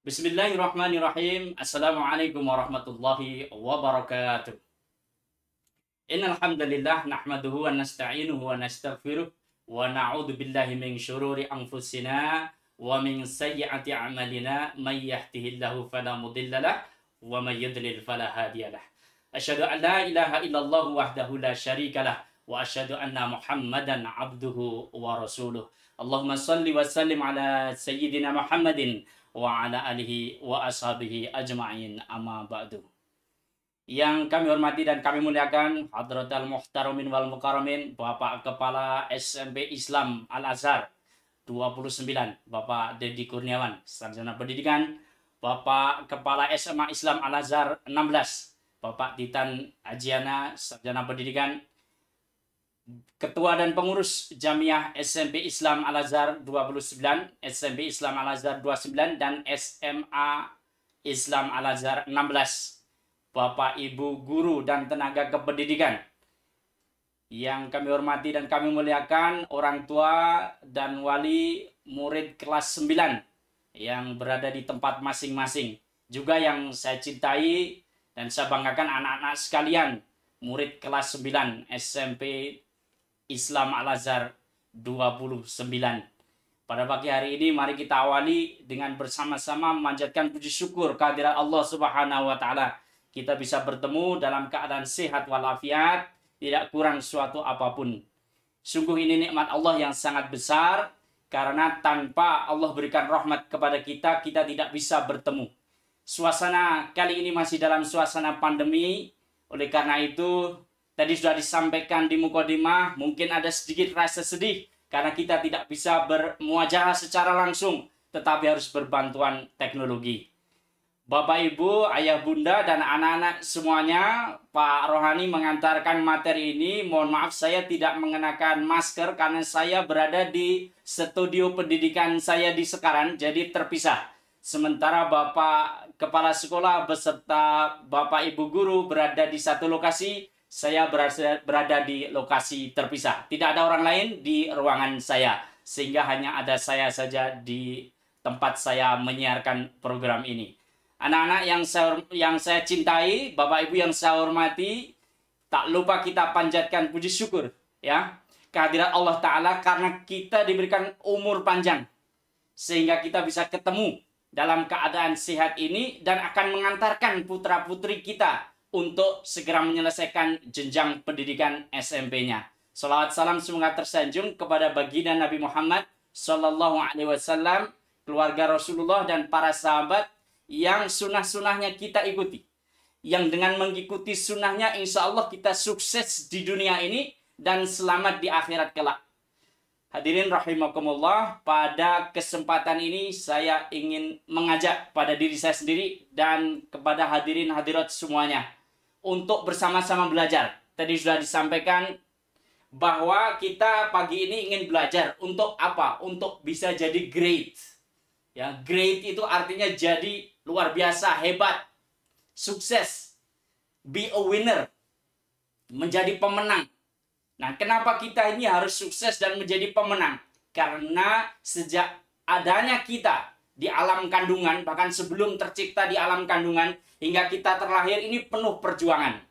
Bismillahirrahmanirrahim. Assalamualaikum warahmatullahi wabarakatuh. Innal hamdalillah nahmaduhu wa nasta'inuhu wa nastaghfiruh wa na'udzu billahi min syururi anfusina wa min sayyiati a'malina may yahdihillahu fala mudhillalah wa may yudlil fala hadiyalah. Asyhadu an la ilaha illallah wahdahu la syarikalah wa asyhadu anna Muhammadan abduhu wa rasuluh. Allahumma shalli wa sallim ala sayyidina Muhammadin wa ala alihi wa ashabihi ajma'in amma ba'du. Yang kami hormati dan kami muliakan hadratal muhtaramin wal mukarramin, Bapak Kepala SMP Islam Al-Azhar 29, Bapak Dedi Kurniawan, Sarjana Pendidikan. Bapak Kepala SMA Islam Al-Azhar 16, Bapak Titan Ajiana, Sarjana Pendidikan. Ketua dan pengurus Jamiah SMP Islam Al-Azhar 29, SMP Islam Al-Azhar 29, dan SMA Islam Al-Azhar 16. Bapak, Ibu, guru, dan tenaga kependidikan. Yang kami hormati dan kami muliakan orang tua dan wali murid kelas 9 yang berada di tempat masing-masing. Juga yang saya cintai dan saya banggakan anak-anak sekalian, murid kelas 9 SMP Islam Al-Azhar 29. Pada pagi hari ini mari kita awali dengan bersama-sama memanjatkan puji syukur kehadirat Allah Subhanahu wa taala. Kita bisa bertemu dalam keadaan sehat walafiat, tidak kurang suatu apapun. Sungguh ini nikmat Allah yang sangat besar, karena tanpa Allah berikan rahmat kepada kita, kita tidak bisa bertemu. Suasana kali ini masih dalam suasana pandemi, oleh karena itu tadi sudah disampaikan di mukadimah, mungkin ada sedikit rasa sedih karena kita tidak bisa bermuajahah secara langsung, tetapi harus berbantuan teknologi. Bapak, Ibu, Ayah, Bunda, dan anak-anak semuanya, Pak Rohani mengantarkan materi ini. Mohon maaf saya tidak mengenakan masker karena saya berada di studio pendidikan saya di Sekaran, jadi terpisah. Sementara Bapak Kepala Sekolah beserta Bapak Ibu Guru berada di satu lokasi, saya berada di lokasi terpisah. Tidak ada orang lain di ruangan saya, sehingga hanya ada saya saja di tempat saya menyiarkan program ini. Anak-anak yang saya cintai, Bapak Ibu yang saya hormati, tak lupa kita panjatkan puji syukur ya kehadirat Allah Ta'ala karena kita diberikan umur panjang, sehingga kita bisa ketemu dalam keadaan sehat ini dan akan mengantarkan putra-putri kita untuk segera menyelesaikan jenjang pendidikan SMP-nya. Salawat salam semoga tersanjung kepada baginda Nabi Muhammad Sallallahu Alaihi Wasallam, keluarga Rasulullah, dan para sahabat yang sunnah-sunnahnya kita ikuti. Yang dengan mengikuti sunnahnya, insya Allah kita sukses di dunia ini dan selamat di akhirat kelak. Hadirin rahimakumullah, pada kesempatan ini saya ingin mengajak pada diri saya sendiri dan kepada hadirin hadirat semuanya untuk bersama-sama belajar. Tadi sudah disampaikan bahwa kita pagi ini ingin belajar untuk apa? Untuk bisa jadi great. Ya, great itu artinya jadi luar biasa, hebat, sukses, be a winner, menjadi pemenang. Nah, kenapa kita ini harus sukses dan menjadi pemenang? Karena sejak adanya kita di alam kandungan, bahkan sebelum tercipta di alam kandungan, hingga kita terlahir ini penuh perjuangan.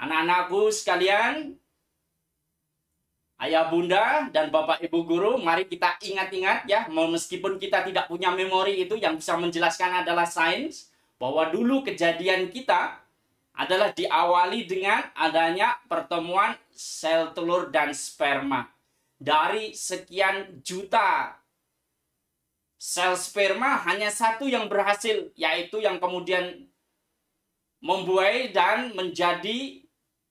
Anak-anakku sekalian, Ayah, Bunda, dan Bapak Ibu Guru, mari kita ingat-ingat ya, meskipun kita tidak punya memori itu, yang bisa menjelaskan adalah sains, bahwa dulu kejadian kita adalah diawali dengan adanya pertemuan sel telur dan sperma. Dari sekian juta sel sperma, hanya satu yang berhasil, yaitu yang kemudian membuai dan menjadi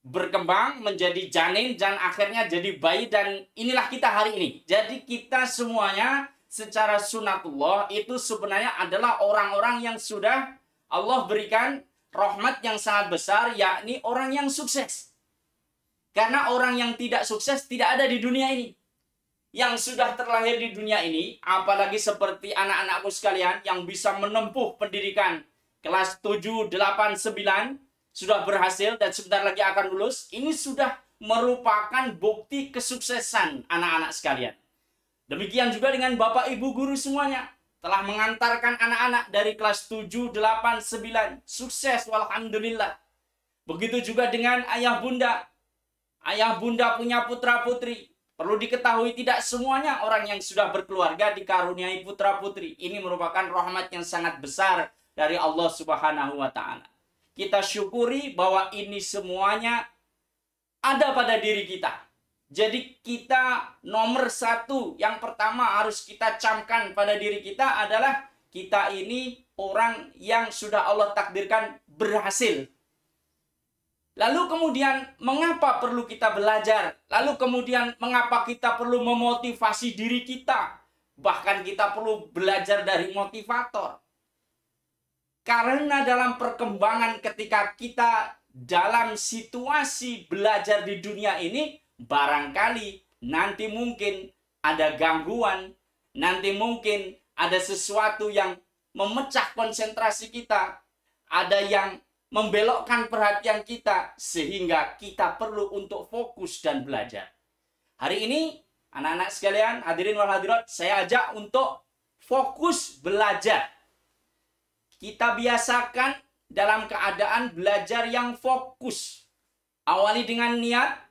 berkembang, menjadi janin, dan akhirnya jadi bayi, dan inilah kita hari ini. Jadi kita semuanya secara sunatullah itu sebenarnya adalah orang-orang yang sudah Allah berikan rahmat yang sangat besar, yakni orang yang sukses. Karena orang yang tidak sukses tidak ada di dunia ini. Yang sudah terlahir di dunia ini, apalagi seperti anak-anakku sekalian yang bisa menempuh pendidikan kelas 7, 8, 9, sudah berhasil dan sebentar lagi akan lulus, ini sudah merupakan bukti kesuksesan anak-anak sekalian. Demikian juga dengan Bapak Ibu Guru semuanya. telah mengantarkan anak-anak dari kelas 7, 8, 9. Sukses, walhamdulillah. Begitu juga dengan ayah bunda. Ayah bunda punya putra-putri. Perlu diketahui tidak semuanya orang yang sudah berkeluarga dikaruniai putra-putri. Ini merupakan rahmat yang sangat besar dari Allah Subhanahu wa Ta'ala. Kita syukuri bahwa ini semuanya ada pada diri kita. Jadi kita nomor satu, yang pertama harus kita camkan pada diri kita adalah kita ini orang yang sudah Allah takdirkan berhasil. Lalu kemudian mengapa perlu kita belajar? Lalu kemudian mengapa kita perlu memotivasi diri kita? Bahkan kita perlu belajar dari motivator. Karena dalam perkembangan ketika kita dalam situasi belajar di dunia ini, barangkali nanti mungkin ada gangguan, nanti mungkin ada sesuatu yang memecah konsentrasi kita, ada yang membelokkan perhatian kita, sehingga kita perlu untuk fokus dan belajar. Hari ini, anak-anak sekalian, hadirin wal hadirat, saya ajak untuk fokus belajar. Kita biasakan dalam keadaan belajar yang fokus. Awali dengan niat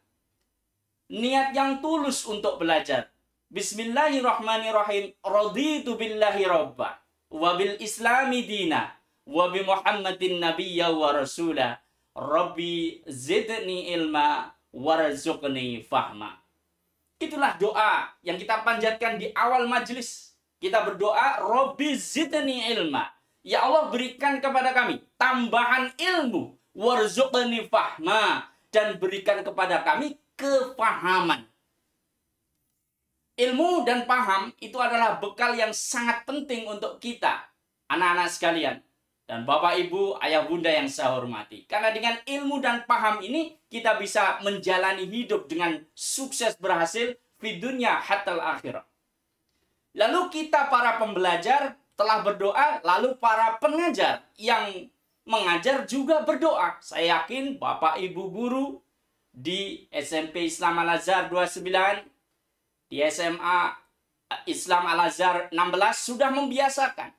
yang tulus untuk belajar. Bismillahirrahmanirrahim. Raditu billahi robba, wa bil islami dina, wa bi Muhammadin nabiyya wa rasula. Rabbi zidni ilma warzuqni fahma. Itulah doa yang kita panjatkan di awal majelis. Kita berdoa, Rabbi zidni ilma. Ya Allah, berikan kepada kami tambahan ilmu, warzuqni fahma, dan berikan kepada kami kepahaman. Ilmu dan paham itu adalah bekal yang sangat penting untuk kita, anak-anak sekalian, dan bapak ibu, ayah bunda yang saya hormati. Karena dengan ilmu dan paham ini, kita bisa menjalani hidup dengan sukses berhasil di dunia hatta akhirat. Lalu kita para pembelajar telah berdoa, lalu para pengajar yang mengajar juga berdoa. Saya yakin bapak ibu guru di SMP Islam Al-Azhar 29, di SMA Islam Al-Azhar 16 sudah membiasakan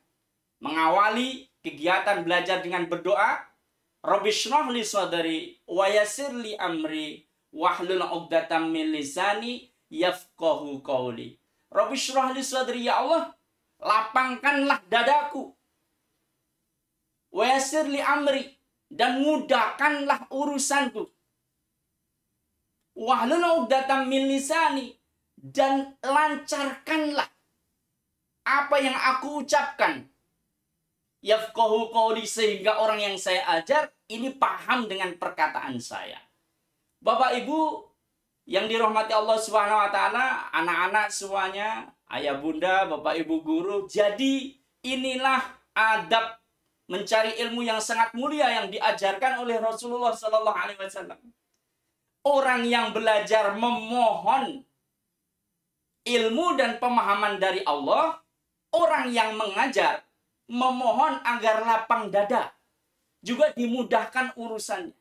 mengawali kegiatan belajar dengan berdoa. Rabbi shrah li sadri wa yassir li amri wahlul 'uqdatam min lisani yafqahu qawli. Rabbi shrah li sadri, ya Allah, lapangkanlah dadaku. Wa yassir li amri, dan mudahkanlah urusanku. Wahlul 'uqdatam min lisani, dan lancarkanlah apa yang aku ucapkan. Yafqahu qawli, sehingga orang yang saya ajar ini paham dengan perkataan saya. Bapak ibu yang dirahmati Allah Subhanahu wa Ta'ala, anak-anak semuanya, ayah bunda, bapak ibu guru, jadi inilah adab mencari ilmu yang sangat mulia yang diajarkan oleh Rasulullah Sallallahu Alaihi Wasallam. Orang yang belajar memohon ilmu dan pemahaman dari Allah, orang yang mengajar memohon agar lapang dada, juga dimudahkan urusannya,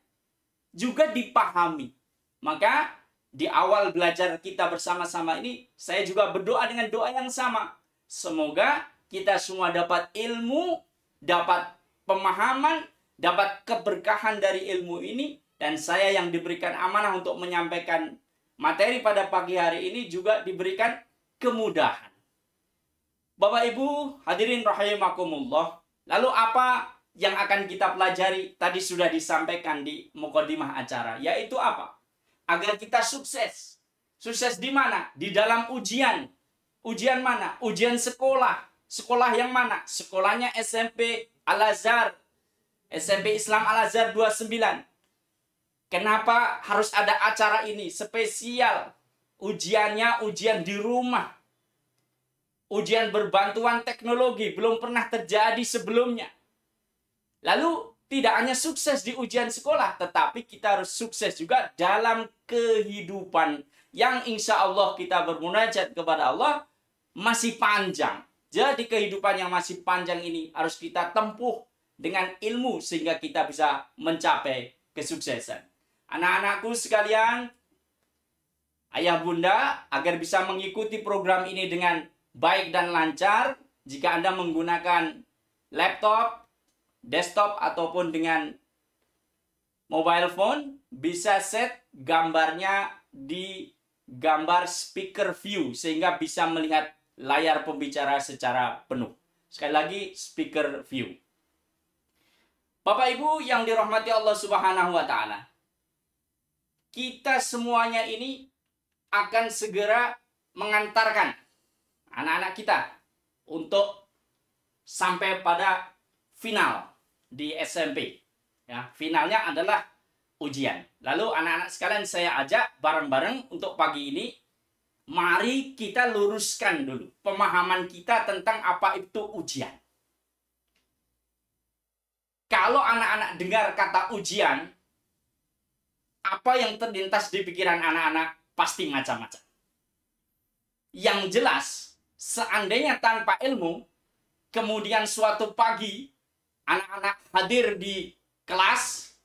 juga dipahami. Maka di awal belajar kita bersama-sama ini, saya juga berdoa dengan doa yang sama. Semoga kita semua dapat ilmu, dapat pemahaman, dapat keberkahan dari ilmu ini. Dan saya yang diberikan amanah untuk menyampaikan materi pada pagi hari ini juga diberikan kemudahan. Bapak Ibu hadirin rahimakumullah. Lalu apa yang akan kita pelajari? Tadi sudah disampaikan di mukadimah acara. Yaitu apa? Agar kita sukses. Sukses di mana? Di dalam ujian. Ujian mana? Ujian sekolah. Sekolah yang mana? Sekolahnya SMP Al-Azhar. SMP Islam Al-Azhar 29. Kenapa harus ada acara ini? Spesial. Ujiannya ujian di rumah. Ujian berbantuan teknologi. Belum pernah terjadi sebelumnya. Lalu tidak hanya sukses di ujian sekolah, tetapi kita harus sukses juga dalam kehidupan yang insya Allah kita bermunajat kepada Allah masih panjang. Jadi kehidupan yang masih panjang ini harus kita tempuh dengan ilmu sehingga kita bisa mencapai kesuksesan. Anak-anakku sekalian, ayah bunda, agar bisa mengikuti program ini dengan baik dan lancar, Jika Anda menggunakan laptop, desktop, ataupun dengan mobile phone, bisa set gambarnya di gambar speaker view sehingga bisa melihat layar pembicara secara penuh. Sekali lagi, speaker view. Bapak Ibu yang dirahmati Allah Subhanahu wa taala. Kita semuanya ini akan segera mengantarkan anak-anak kita untuk sampai pada final di SMP. Ya, finalnya adalah ujian. Lalu anak-anak sekalian saya ajak bareng-bareng untuk pagi ini, mari kita luruskan dulu pemahaman kita tentang apa itu ujian. Kalau anak-anak dengar kata ujian, apa yang terlintas di pikiran anak-anak pasti macam-macam. Yang jelas, seandainya tanpa ilmu, kemudian suatu pagi anak-anak hadir di kelas,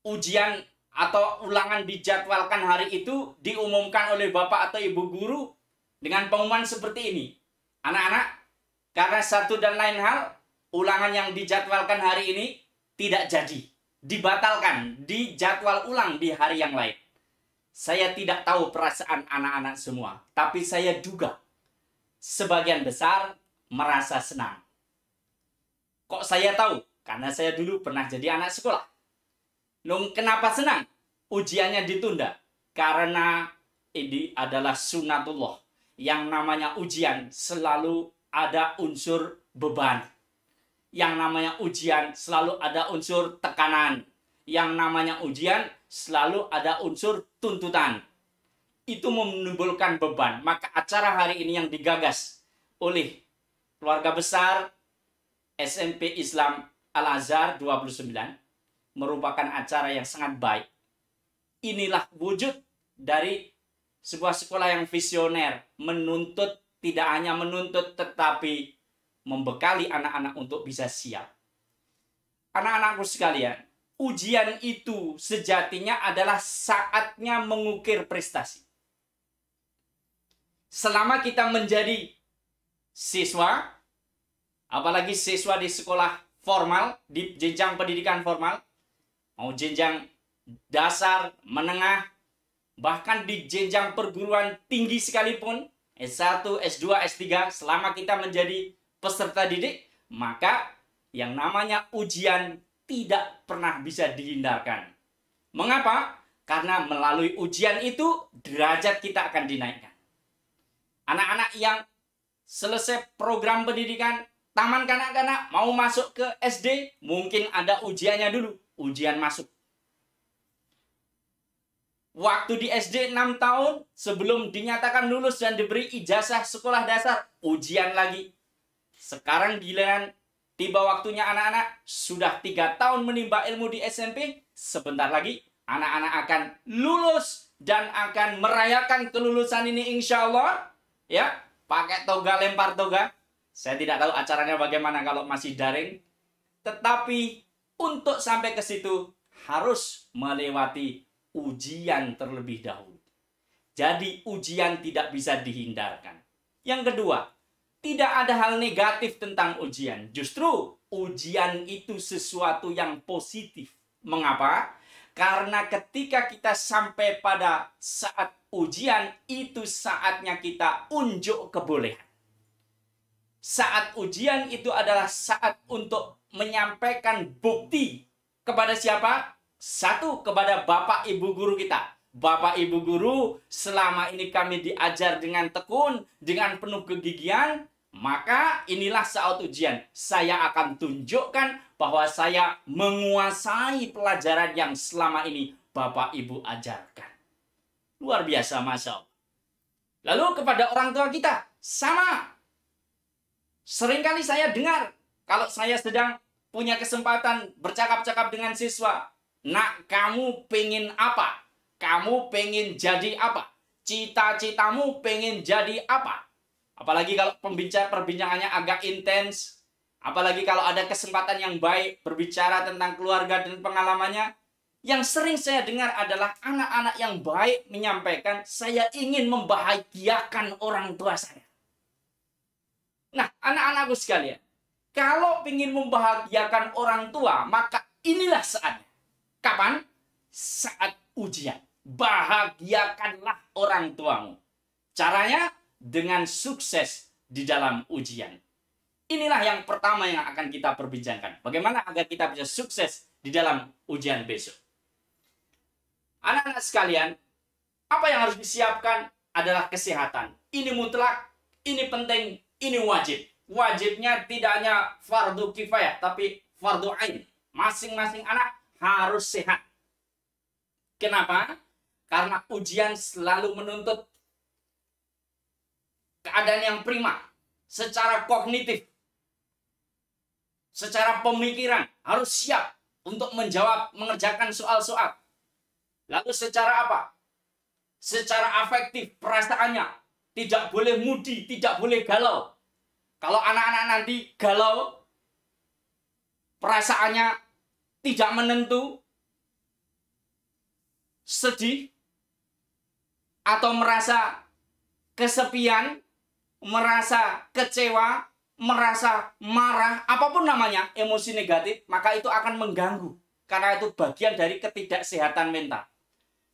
ujian atau ulangan dijadwalkan hari itu, diumumkan oleh bapak atau ibu guru dengan pengumuman seperti ini. Anak-anak, karena satu dan lain hal, ulangan yang dijadwalkan hari ini tidak jadi. Dibatalkan, dijadwal ulang di hari yang lain. Saya tidak tahu perasaan anak-anak semua, tapi saya duga sebagian besar merasa senang. Kok saya tahu? Karena saya dulu pernah jadi anak sekolah. Loh, kenapa senang? Ujiannya ditunda. Karena ini adalah sunatullah. Yang namanya ujian selalu ada unsur beban. Yang namanya ujian selalu ada unsur tekanan. Yang namanya ujian selalu ada unsur tuntutan. Itu menimbulkan beban. Maka acara hari ini yang digagas oleh keluarga besar SMP Islam Al-Azhar 29 merupakan acara yang sangat baik. Inilah wujud dari sebuah sekolah yang visioner, menuntut, tidak hanya menuntut tetapi membekali anak-anak untuk bisa siap. Anak-anakku sekalian, ujian itu sejatinya adalah saatnya mengukir prestasi. Selama kita menjadi siswa, apalagi siswa di sekolah formal, di jenjang pendidikan formal, mau jenjang dasar, menengah, bahkan di jenjang perguruan tinggi sekalipun, S1, S2, S3, selama kita menjadi peserta didik, maka yang namanya ujian tidak pernah bisa dihindarkan. Mengapa? Karena melalui ujian itu derajat kita akan dinaikkan. Anak-anak yang selesai program pendidikan taman kanak-kanak mau masuk ke SD, mungkin ada ujiannya dulu, ujian masuk. Waktu di SD 6 tahun sebelum dinyatakan lulus dan diberi ijazah sekolah dasar, ujian lagi. Sekarang giliran tiba waktunya anak-anak sudah 3 tahun menimba ilmu di SMP, sebentar lagi anak-anak akan lulus dan akan merayakan kelulusan ini insya Allah, ya, pakai toga, lempar toga. Saya tidak tahu acaranya bagaimana kalau masih daring, tetapi untuk sampai ke situ harus melewati ujian terlebih dahulu. Jadi ujian tidak bisa dihindarkan. Yang kedua, tidak ada hal negatif tentang ujian. Justru ujian itu sesuatu yang positif. Mengapa? Karena ketika kita sampai pada saat ujian, itu saatnya kita unjuk kebolehan. Saat ujian itu adalah saat untuk menyampaikan bukti kepada siapa? Satu, kepada Bapak Ibu Guru kita. Bapak Ibu Guru, selama ini kami diajar dengan tekun, dengan penuh kegigihan, maka inilah saat ujian. Saya akan tunjukkan bahwa saya menguasai pelajaran yang selama ini Bapak Ibu ajarkan. Luar biasa, Masya Allah. Lalu kepada orang tua kita, sama. Seringkali saya dengar, kalau saya sedang punya kesempatan bercakap-cakap dengan siswa, nak, kamu pengen apa? Kamu pengen jadi apa? Cita-citamu pengen jadi apa? Apalagi kalau perbincangannya agak intens. Apalagi kalau ada kesempatan yang baik berbicara tentang keluarga dan pengalamannya. Yang sering saya dengar adalah anak-anak yang baik menyampaikan, saya ingin membahagiakan orang tua saya. Nah, anak-anakku sekalian, kalau ingin membahagiakan orang tua, maka inilah saatnya. Kapan? Saat ujian. Bahagiakanlah orang tuamu. Caranya dengan sukses di dalam ujian. Inilah yang pertama yang akan kita perbincangkan. Bagaimana agar kita bisa sukses di dalam ujian besok. Anak-anak sekalian, apa yang harus disiapkan adalah kesehatan. Ini mutlak, ini penting, ini wajib. Wajibnya tidak hanya fardu kifayah, tapi fardu ain. Masing-masing anak harus sehat. Kenapa? Karena ujian selalu menuntut keadaan yang prima. Secara kognitif, secara pemikiran, harus siap untuk menjawab, mengerjakan soal-soal. Lalu secara apa? Secara afektif, perasaannya. Tidak boleh mudi, tidak boleh galau. Kalau anak-anak nanti galau, perasaannya tidak menentu, sedih, atau merasa kesepian, merasa kecewa, merasa marah, apapun namanya, emosi negatif, maka itu akan mengganggu. Karena itu bagian dari ketidaksehatan mental.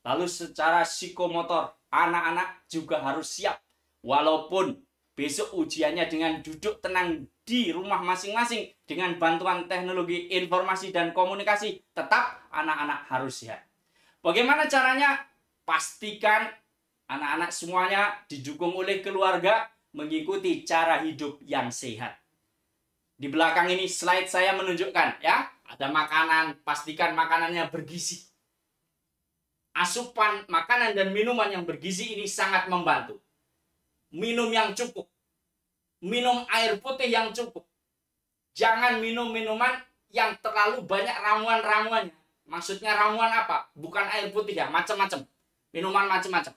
Lalu secara psikomotor, anak-anak juga harus siap. Walaupun besok ujiannya dengan duduk tenang di rumah masing-masing, dengan bantuan teknologi informasi dan komunikasi, tetap anak-anak harus sehat. Bagaimana caranya? Pastikan anak-anak semuanya didukung oleh keluarga, mengikuti cara hidup yang sehat. Di belakang ini slide saya menunjukkan, ya, ada makanan, pastikan makanannya bergizi. Asupan makanan dan minuman yang bergizi ini sangat membantu. Minum yang cukup. Minum air putih yang cukup. Jangan minum minuman yang terlalu banyak ramuan-ramuannya. Maksudnya ramuan apa? Bukan air putih ya, macam-macam. Minuman macam-macam.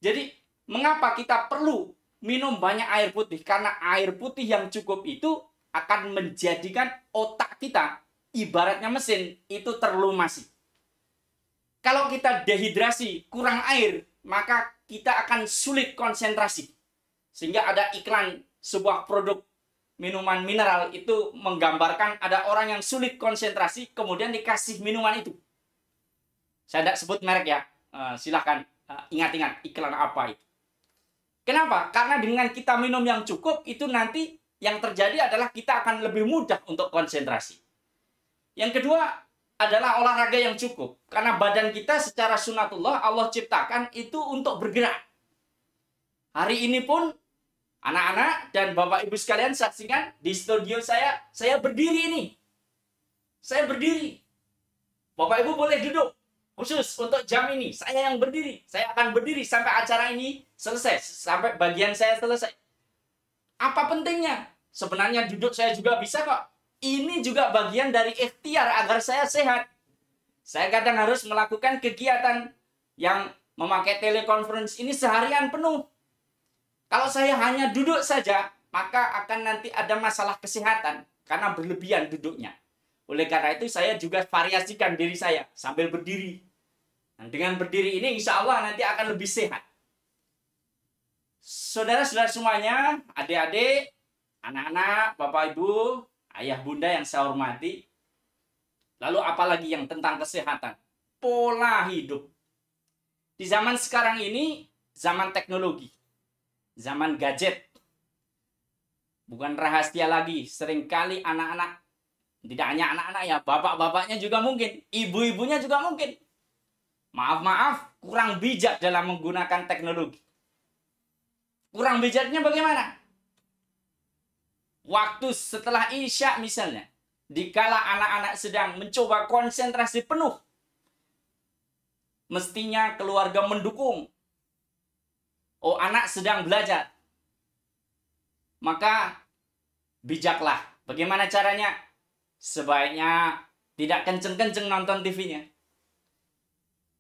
Jadi, mengapa kita perlu minum banyak air putih? Karena air putih yang cukup itu akan menjadikan otak kita, ibaratnya mesin, itu terlumasi. Kalau kita dehidrasi, kurang air, maka kita akan sulit konsentrasi. Sehingga ada iklan sebuah produk minuman mineral itu menggambarkan ada orang yang sulit konsentrasi, kemudian dikasih minuman itu. Saya tidak sebut merek ya, silahkan ingat-ingat iklan apa itu. Kenapa? Karena dengan kita minum yang cukup, itu nanti yang terjadi adalah kita akan lebih mudah untuk konsentrasi. Yang kedua adalah olahraga yang cukup. Karena badan kita secara sunatullah Allah ciptakan itu untuk bergerak. Hari ini pun anak-anak dan Bapak Ibu sekalian saksikan di studio saya berdiri ini. Saya berdiri. Bapak Ibu boleh duduk. Khusus untuk jam ini, saya yang berdiri. Saya akan berdiri sampai acara ini selesai. Sampai bagian saya selesai. Apa pentingnya? Sebenarnya duduk saya juga bisa kok. Ini juga bagian dari ikhtiar agar saya sehat. Saya kadang harus melakukan kegiatan yang memakai telekonferensi ini seharian penuh. Kalau saya hanya duduk saja, maka akan nanti ada masalah kesehatan karena berlebihan duduknya. Oleh karena itu saya juga variasikan diri saya sambil berdiri. Nah, dengan berdiri ini insya Allah nanti akan lebih sehat. Saudara-saudara semuanya, adik-adik, anak-anak, Bapak Ibu, ayah bunda yang saya hormati. Lalu apalagi yang tentang kesehatan? Pola hidup. Di zaman sekarang ini, zaman teknologi. Zaman gadget. Bukan rahasia lagi. Seringkali anak-anak, tidak hanya anak-anak ya, bapak-bapaknya juga mungkin. Ibu-ibunya juga mungkin. Maaf-maaf, kurang bijak dalam menggunakan teknologi. Kurang bijaknya bagaimana? Waktu setelah Isya misalnya, dikala anak-anak sedang mencoba konsentrasi penuh, mestinya keluarga mendukung. Oh, anak sedang belajar. Maka bijaklah. Bagaimana caranya? Sebaiknya tidak kenceng-kenceng nonton TV-nya.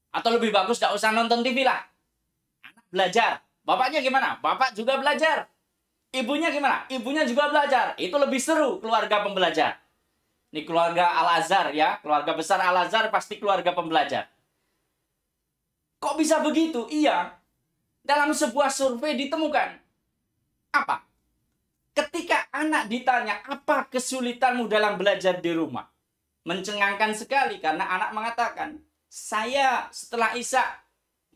Atau lebih bagus tidak usah nonton TV lah. Anak belajar. Bapaknya gimana? Bapak juga belajar. Ibunya gimana? Ibunya juga belajar. Itu lebih seru keluarga pembelajar. Ini keluarga Al-Azhar ya. Keluarga besar Al-Azhar pasti keluarga pembelajar. Kok bisa begitu? Iya. Dalam sebuah survei ditemukan. Apa? Ketika anak ditanya, apa kesulitanmu dalam belajar di rumah? Mencengangkan sekali karena anak mengatakan, saya setelah Isya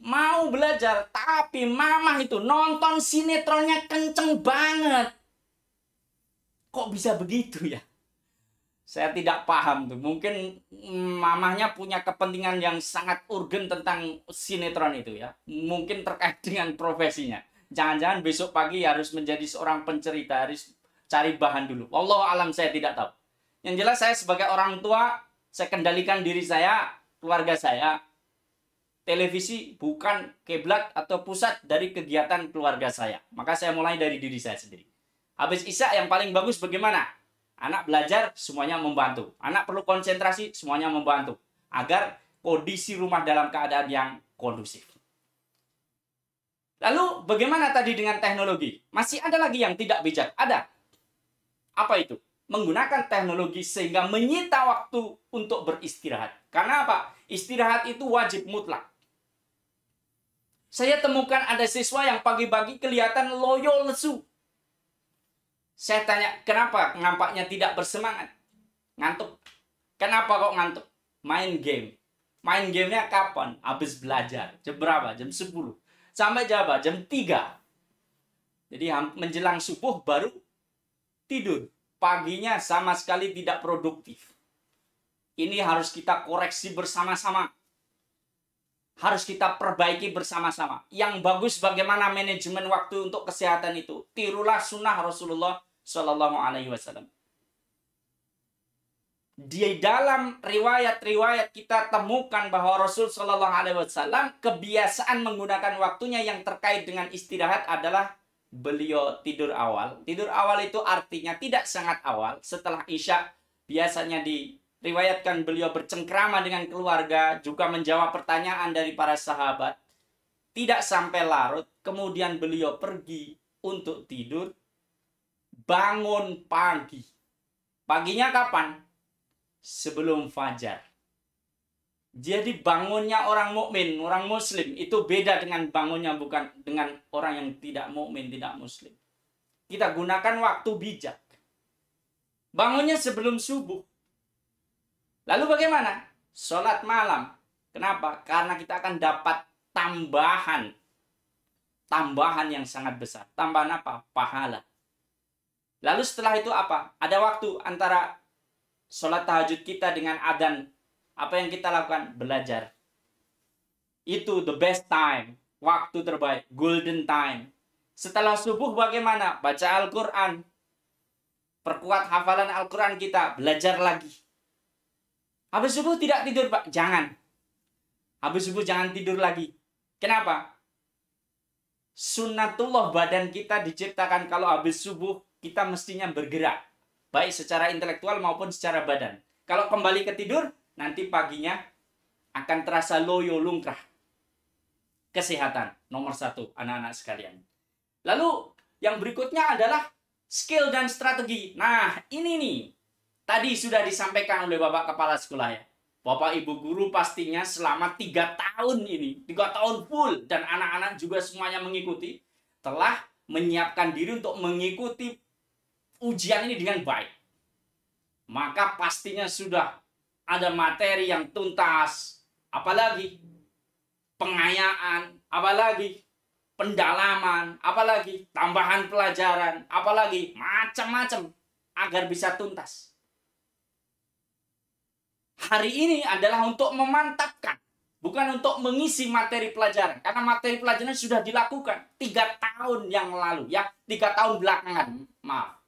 mau belajar, tapi mama itu nonton sinetronnya kenceng banget. Kok bisa begitu ya? Saya tidak paham tuh. Mungkin mamahnya punya kepentingan yang sangat urgen tentang sinetron itu ya. Mungkin terkait dengan profesinya. Jangan-jangan besok pagi harus menjadi seorang pencerita, harus cari bahan dulu. Wallahu alam, saya tidak tahu. Yang jelas saya sebagai orang tua, saya kendalikan diri saya, keluarga saya. Televisi bukan kiblat atau pusat dari kegiatan keluarga saya. Maka saya mulai dari diri saya sendiri. Habis Isya yang paling bagus bagaimana? Anak belajar, semuanya membantu. Anak perlu konsentrasi, semuanya membantu. Agar kondisi rumah dalam keadaan yang kondusif. Lalu bagaimana tadi dengan teknologi? Masih ada lagi yang tidak bijak? Ada. Apa itu? Menggunakan teknologi sehingga menyita waktu untuk beristirahat. Karena apa? Istirahat itu wajib mutlak. Saya temukan ada siswa yang pagi-pagi kelihatan loyo lesu. Saya tanya, kenapa nampaknya tidak bersemangat? Ngantuk. Kenapa kok ngantuk? Main game. Main gamenya kapan? Habis belajar. Jam berapa? Jam 10. Sampai jam berapa? Jam 3. Jadi menjelang subuh baru tidur. Paginya sama sekali tidak produktif. Ini harus kita koreksi bersama-sama. Harus kita perbaiki bersama-sama. Yang bagus bagaimana manajemen waktu untuk kesehatan itu. Tirulah sunnah Rasulullah Shallallahu Alaihi Wasallam. Di dalam riwayat-riwayat kita temukan bahwa Rasul Shallallahu Alaihi Wasallam kebiasaan menggunakan waktunya yang terkait dengan istirahat adalah beliau tidur awal. Tidur awal itu artinya tidak sangat awal. Setelah Isya biasanya diriwayatkan beliau bercengkrama dengan keluarga, juga menjawab pertanyaan dari para sahabat. Tidak sampai larut, kemudian beliau pergi untuk tidur. Bangun pagi. Paginya kapan? Sebelum fajar. Jadi bangunnya orang mukmin, orang muslim itu beda dengan bangunnya bukan dengan orang yang tidak mukmin, tidak muslim. Kita gunakan waktu bijak. Bangunnya sebelum subuh. Lalu bagaimana? Sholat malam. Kenapa? Karena kita akan dapat tambahan yang sangat besar. Tambahan apa? Pahala. Lalu setelah itu apa? Ada waktu antara sholat tahajud kita dengan adzan. Apa yang kita lakukan? Belajar. Itu the best time. Waktu terbaik. Golden time. Setelah subuh bagaimana? Baca Al-Quran. Perkuat hafalan Al-Quran kita. Belajar lagi. Habis subuh tidak tidur, Pak. Jangan. Habis subuh jangan tidur lagi. Kenapa? Sunnatullah badan kita diciptakan kalau habis subuh kita mestinya bergerak. Baik secara intelektual maupun secara badan. Kalau kembali ke tidur, nanti paginya akan terasa loyo lungkrah. Kesehatan, nomor 1, anak-anak sekalian. Lalu, yang berikutnya adalah skill dan strategi. Nah, ini nih. Tadi sudah disampaikan oleh Bapak Kepala Sekolah ya. Bapak Ibu Guru pastinya selama 3 tahun ini. 3 tahun full. Dan anak-anak juga semuanya mengikuti. Telah menyiapkan diri untuk mengikuti ujian ini dengan baik. Maka pastinya sudah ada materi yang tuntas. Apalagi pengayaan, apalagi pendalaman, apalagi tambahan pelajaran, apalagi macam-macam agar bisa tuntas. Hari ini adalah untuk memantapkan, bukan untuk mengisi materi pelajaran. Karena materi pelajaran sudah dilakukan 3 tahun yang lalu, ya, 3 tahun belakangan. Maaf.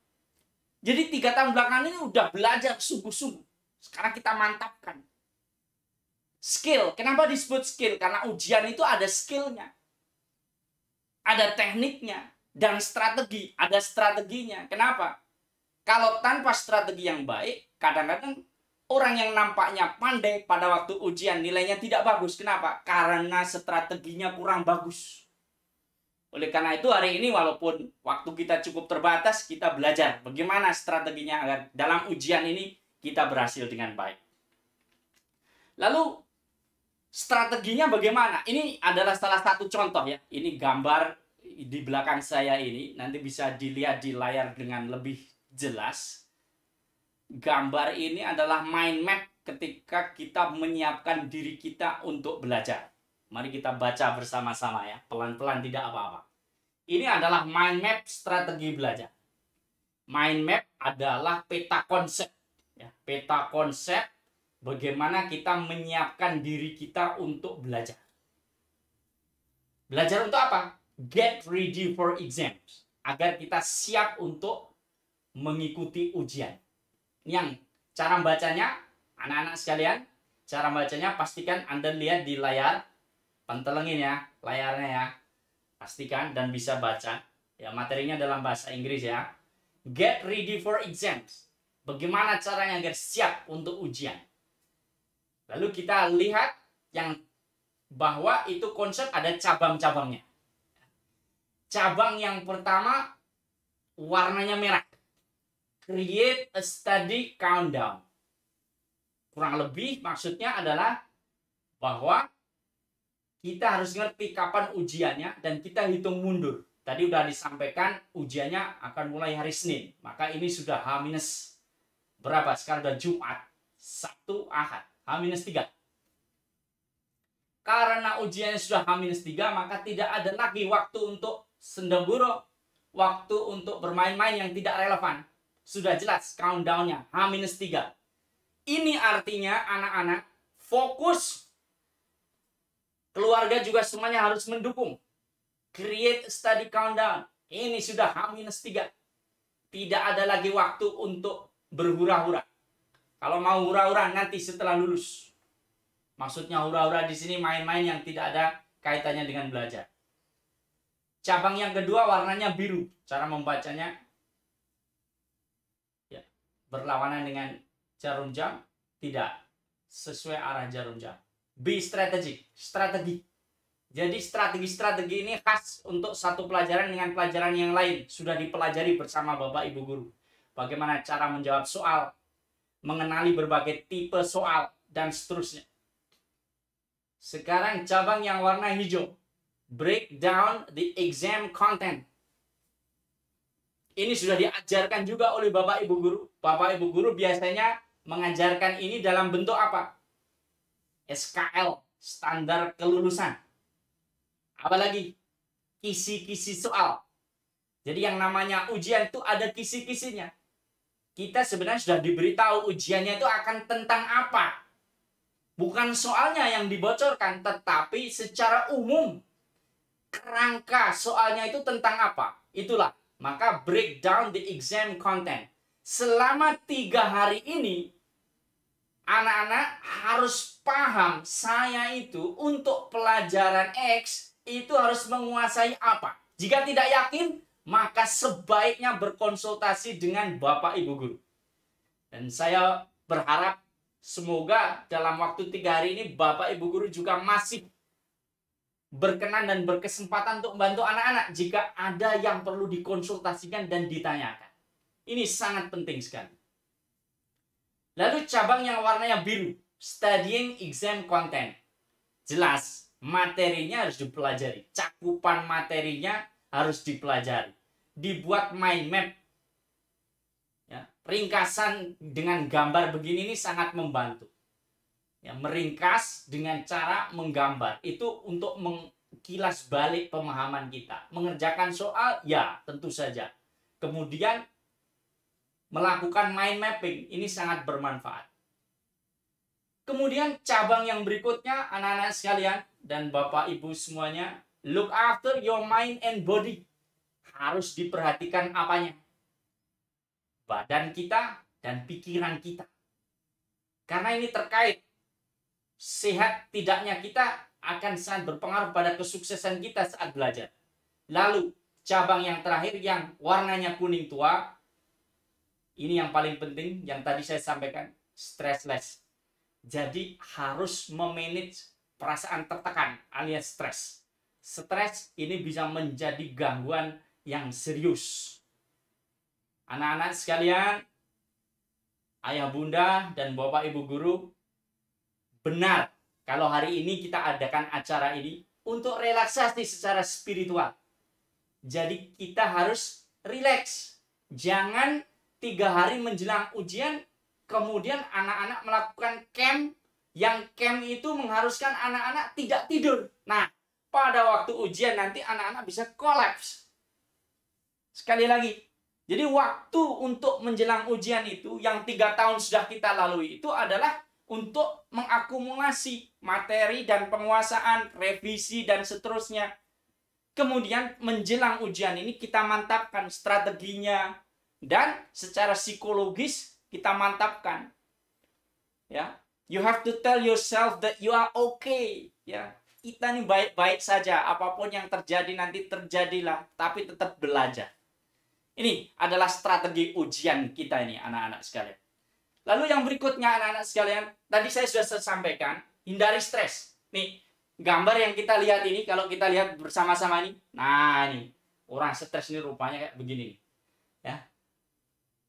Jadi 3 tahun belakangan ini udah belajar sungguh-sungguh. Sekarang kita mantapkan. Skill. Kenapa disebut skill? Karena ujian itu ada skillnya. Ada tekniknya. Dan strategi. Ada strateginya. Kenapa? Kalau tanpa strategi yang baik, kadang-kadang orang yang nampaknya pandai pada waktu ujian nilainya tidak bagus. Kenapa? Karena strateginya kurang bagus. Oleh karena itu hari ini walaupun waktu kita cukup terbatas, kita belajar bagaimana strateginya agar dalam ujian ini kita berhasil dengan baik. Lalu strateginya bagaimana? Ini adalah salah satu contoh ya. Ini gambar di belakang saya ini, nanti bisa dilihat di layar dengan lebih jelas. Gambar ini adalah mind map ketika kita menyiapkan diri kita untuk belajar. Mari kita baca bersama-sama ya, pelan-pelan tidak apa-apa. Ini adalah mind map strategi belajar. Mind map adalah peta konsep. Ya, peta konsep bagaimana kita menyiapkan diri kita untuk belajar. Belajar untuk apa? Get ready for exams. Agar kita siap untuk mengikuti ujian. Yang cara bacanya, anak-anak sekalian, cara bacanya pastikan Anda lihat di layar. Pantengin ya, layarnya ya. Pastikan dan bisa baca. Ya, materinya dalam bahasa Inggris ya. Get ready for exams. Bagaimana caranya agar siap untuk ujian. Lalu kita lihat yang bahwa itu konsep ada cabang-cabangnya. Cabang yang pertama warnanya merah. Create a study countdown. Kurang lebih maksudnya adalah bahwa kita harus ngerti kapan ujiannya dan kita hitung mundur. Tadi udah disampaikan ujiannya akan mulai hari Senin. Maka ini sudah H- berapa? Sekarang udah Jumat, Sabtu, Ahad. H-3. Karena ujiannya sudah H-3, maka tidak ada lagi waktu untuk sendaguro, waktu untuk bermain-main yang tidak relevan. Sudah jelas countdown-nya H-3. Ini artinya anak-anak fokus. Keluarga juga semuanya harus mendukung. Create study countdown. Ini sudah H-3. Tidak ada lagi waktu untuk berhura-hura. Kalau mau hura-hura nanti setelah lulus. Maksudnya hura-hura di sini main-main yang tidak ada kaitannya dengan belajar. Cabang yang kedua warnanya biru. Cara membacanya ya, berlawanan dengan jarum jam, tidak sesuai arah jarum jam. Be strategic, strategi. Jadi strategi-strategi ini khas untuk satu pelajaran dengan pelajaran yang lain. Sudah dipelajari bersama Bapak Ibu Guru. Bagaimana cara menjawab soal, mengenali berbagai tipe soal, dan seterusnya. Sekarang cabang yang warna hijau. Break down the exam content. Ini sudah diajarkan juga oleh Bapak Ibu Guru. Bapak Ibu Guru biasanya mengajarkan ini dalam bentuk apa? SKL, standar kelulusan. Apalagi kisi-kisi soal. Jadi yang namanya ujian itu ada kisi-kisinya. Kita sebenarnya sudah diberitahu ujiannya itu akan tentang apa. Bukan soalnya yang dibocorkan, tetapi secara umum kerangka soalnya itu tentang apa. Itulah, maka break down the exam content. Selama 3 hari ini, anak-anak harus paham saya itu untuk pelajaran X itu harus menguasai apa. Jika tidak yakin, maka sebaiknya berkonsultasi dengan Bapak Ibu Guru. Dan saya berharap semoga dalam waktu 3 hari ini Bapak Ibu Guru juga masih berkenan dan berkesempatan untuk membantu anak-anak jika ada yang perlu dikonsultasikan dan ditanyakan. Ini sangat penting sekali. Lalu cabang yang warnanya biru, studying exam content. Jelas, materinya harus dipelajari. Cakupan materinya harus dipelajari. Dibuat mind map. Ya, ringkasan dengan gambar begini ini sangat membantu. Ya, meringkas dengan cara menggambar. Itu untuk mengkilas balik pemahaman kita. Mengerjakan soal, ya tentu saja. Kemudian melakukan mind mapping, ini sangat bermanfaat. Kemudian cabang yang berikutnya, anak-anak sekalian dan Bapak Ibu semuanya, look after your mind and body. Harus diperhatikan apanya? Badan kita dan pikiran kita. Karena ini terkait. Sehat tidaknya kita akan sangat berpengaruh pada kesuksesan kita saat belajar. Lalu, cabang yang terakhir yang warnanya kuning tua, ini yang paling penting, yang tadi saya sampaikan, stressless. Jadi harus memanage perasaan tertekan alias stres. Stres ini bisa menjadi gangguan yang serius. Anak-anak sekalian, ayah bunda dan Bapak Ibu Guru, benar kalau hari ini kita adakan acara ini untuk relaksasi secara spiritual. Jadi kita harus rileks. Jangan 3 hari menjelang ujian, kemudian anak-anak melakukan camp, yang camp itu mengharuskan anak-anak tidak tidur. Nah, pada waktu ujian nanti anak-anak bisa kolaps. Sekali lagi, jadi waktu untuk menjelang ujian itu, yang 3 tahun sudah kita lalui, itu adalah untuk mengakumulasi materi dan penguasaan, revisi, dan seterusnya. Kemudian menjelang ujian ini kita mantapkan strateginya, dan secara psikologis kita mantapkan. Ya, you have to tell yourself that you are okay. Ya, kita ini baik-baik saja. Apapun yang terjadi nanti terjadilah, tapi tetap belajar. Ini adalah strategi ujian kita ini, anak-anak sekalian. Lalu yang berikutnya, anak-anak sekalian, tadi saya sudah sampaikan, hindari stres. Nih, gambar yang kita lihat ini, kalau kita lihat bersama-sama nih, nah ini, orang stres ini rupanya kayak begini nih. Ya.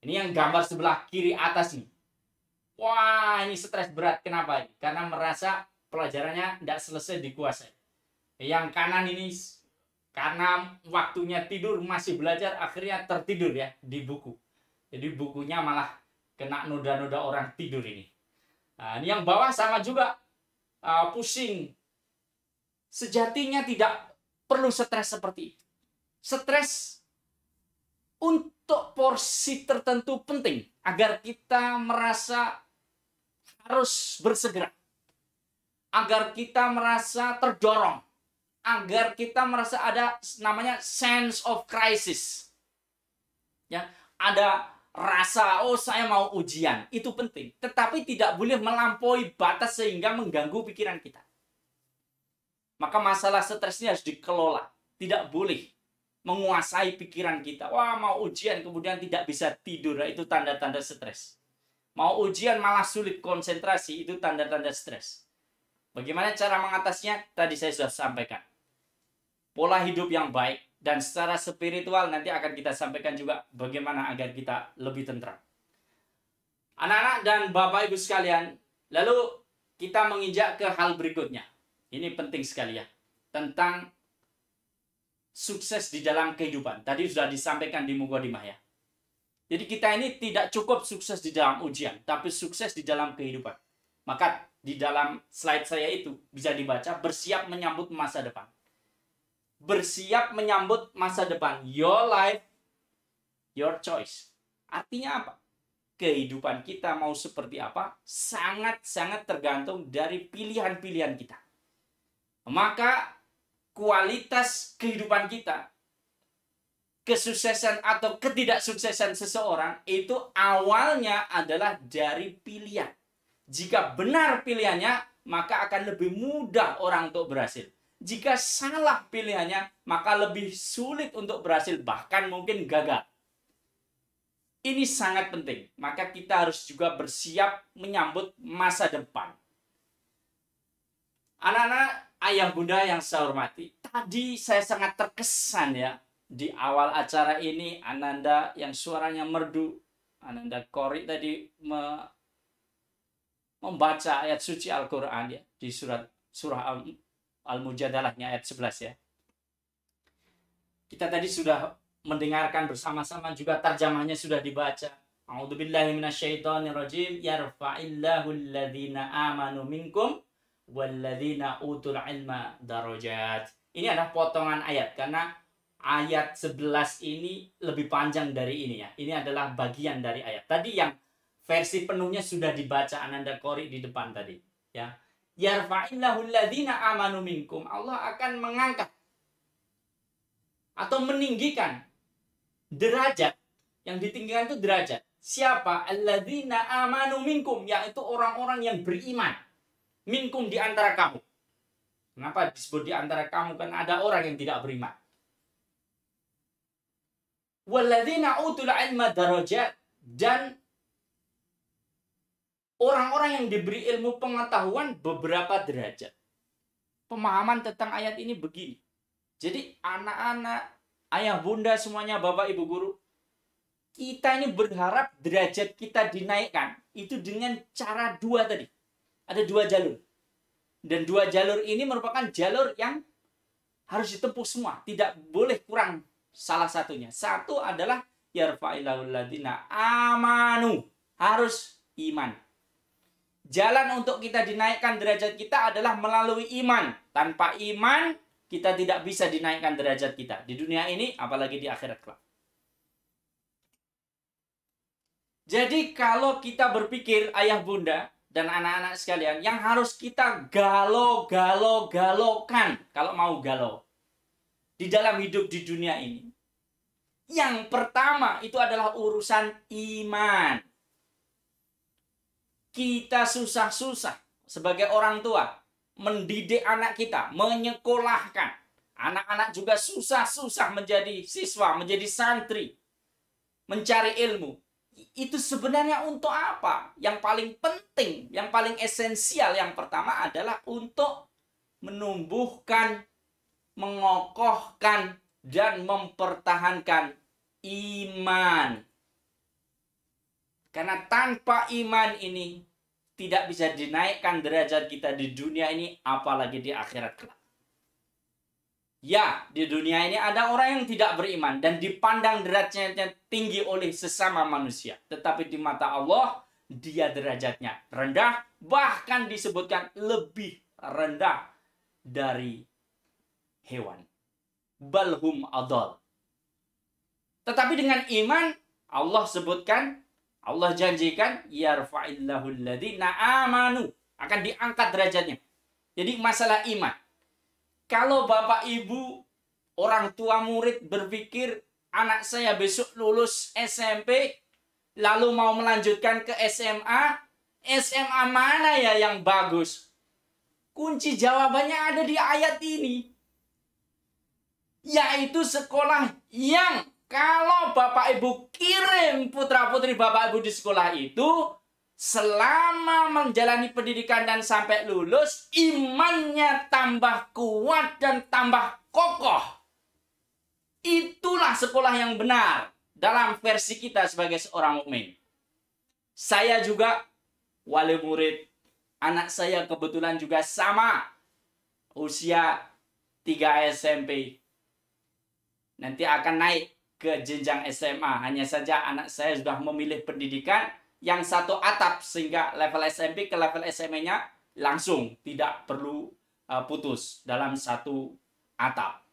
Ini yang gambar sebelah kiri atas nih. Wah, ini stres berat. Kenapa? Karena merasa pelajarannya tidak selesai dikuasai. Yang kanan ini, karena waktunya tidur, masih belajar, akhirnya tertidur ya di buku. Jadi bukunya malah kena noda-noda orang tidur ini. Nah, ini yang bawah sama juga, pusing. Sejatinya tidak perlu stres seperti itu. Stres untuk porsi tertentu penting agar kita merasa harus bersegera, agar kita merasa terdorong, agar kita merasa ada namanya sense of crisis. Ya, ada rasa, oh saya mau ujian, itu penting. Tetapi tidak boleh melampaui batas sehingga mengganggu pikiran kita. Maka masalah stres ini harus dikelola. Tidak boleh menguasai pikiran kita. Wah, mau ujian kemudian tidak bisa tidur, itu tanda-tanda stres. Mau ujian malah sulit konsentrasi, itu tanda-tanda stres. Bagaimana cara mengatasinya? Tadi saya sudah sampaikan. Pola hidup yang baik, dan secara spiritual nanti akan kita sampaikan juga bagaimana agar kita lebih tentram. Anak-anak dan Bapak Ibu sekalian, lalu kita menginjak ke hal berikutnya. Ini penting sekali ya, tentang sukses di dalam kehidupan. Tadi sudah disampaikan di Mukadimah ya. Jadi kita ini tidak cukup sukses di dalam ujian, tapi sukses di dalam kehidupan. Maka di dalam slide saya itu bisa dibaca, bersiap menyambut masa depan. Bersiap menyambut masa depan. Your life, your choice. Artinya apa? Kehidupan kita mau seperti apa sangat-sangat tergantung dari pilihan-pilihan kita. Maka kualitas kehidupan kita, kesuksesan atau ketidaksuksesan seseorang itu awalnya adalah dari pilihan. Jika benar pilihannya, maka akan lebih mudah orang untuk berhasil. Jika salah pilihannya, maka lebih sulit untuk berhasil, bahkan mungkin gagal. Ini sangat penting. Maka kita harus juga bersiap menyambut masa depan. Anak-anak, ayah bunda yang saya hormati, tadi saya sangat terkesan ya, di awal acara ini Ananda yang suaranya merdu, Ananda Kori tadi membaca ayat suci Al-Quran ya, di surah Al-Mujadalahnya ayat 11 ya. Kita tadi sudah mendengarkan bersama-sama, juga terjemahnya sudah dibaca. A'udzubillahi minasyaitonirrajim. Yarfa'illahu alladhina amanu minkum walladzina utul ilma darajat. Ini adalah potongan ayat karena ayat 11 ini lebih panjang dari ini ya. Ini adalah bagian dari ayat. Tadi yang versi penuhnya sudah dibaca Ananda Kori di depan tadi ya. Yarfa'illahu alladhina amanu minkum. Allah akan mengangkat atau meninggikan derajat. Yang ditinggikan itu derajat. Siapa? Alladzina amanu minkum, yaitu orang-orang yang beriman. Minkum di antara kamu. Kenapa disebut di antara kamu? Kan ada orang yang tidak beriman. Walladzina utul ilma darajat, dan orang-orang yang diberi ilmu pengetahuan beberapa derajat. Pemahaman tentang ayat ini begini. Jadi anak-anak, ayah bunda semuanya, bapak ibu guru, kita ini berharap derajat kita dinaikkan. Itu dengan cara dua tadi. Ada dua jalur. Dan dua jalur ini merupakan jalur yang harus ditempuh semua. Tidak boleh kurang salah satunya. Satu adalah yarfa'illahu alladziina amanu. Harus iman. Jalan untuk kita dinaikkan derajat kita adalah melalui iman. Tanpa iman, kita tidak bisa dinaikkan derajat kita. Di dunia ini, apalagi di akhirat kelak. Jadi kalau kita berpikir, ayah bunda dan anak-anak sekalian, yang harus kita galokan, kalau mau galau, di dalam hidup di dunia ini. Yang pertama, itu adalah urusan iman. Kita susah-susah sebagai orang tua mendidik anak kita, menyekolahkan. Anak-anak juga susah-susah menjadi siswa, menjadi santri, mencari ilmu. Itu sebenarnya untuk apa? Yang paling penting, yang paling esensial, yang pertama adalah untuk menumbuhkan, mengokohkan, dan mempertahankan iman. Karena tanpa iman ini tidak bisa dinaikkan derajat kita di dunia ini, apalagi di akhirat kelak. Ya, di dunia ini ada orang yang tidak beriman dan dipandang derajatnya tinggi oleh sesama manusia. Tetapi di mata Allah, dia derajatnya rendah, bahkan disebutkan lebih rendah dari hewan. Balhum adol. Tetapi dengan iman, Allah sebutkan, Allah janjikan, yarfa'illahu alladziina amanu. Akan diangkat derajatnya. Jadi masalah iman. Kalau bapak ibu, orang tua murid berpikir, anak saya besok lulus SMP, lalu mau melanjutkan ke SMA, SMA mana ya yang bagus? Kunci jawabannya ada di ayat ini. Yaitu sekolah yang kalau bapak ibu kirim putra-putri bapak ibu di sekolah itu, selama menjalani pendidikan dan sampai lulus, imannya tambah kuat dan tambah kokoh. Itulah sekolah yang benar dalam versi kita sebagai seorang mukmin. Saya juga wali murid. Anak saya kebetulan juga sama. Usia 3 SMP. Nanti akan naik ke jenjang SMA. Hanya saja anak saya sudah memilih pendidikan yang satu atap, sehingga level SMP ke level SMA-nya langsung, tidak perlu putus dalam satu atap.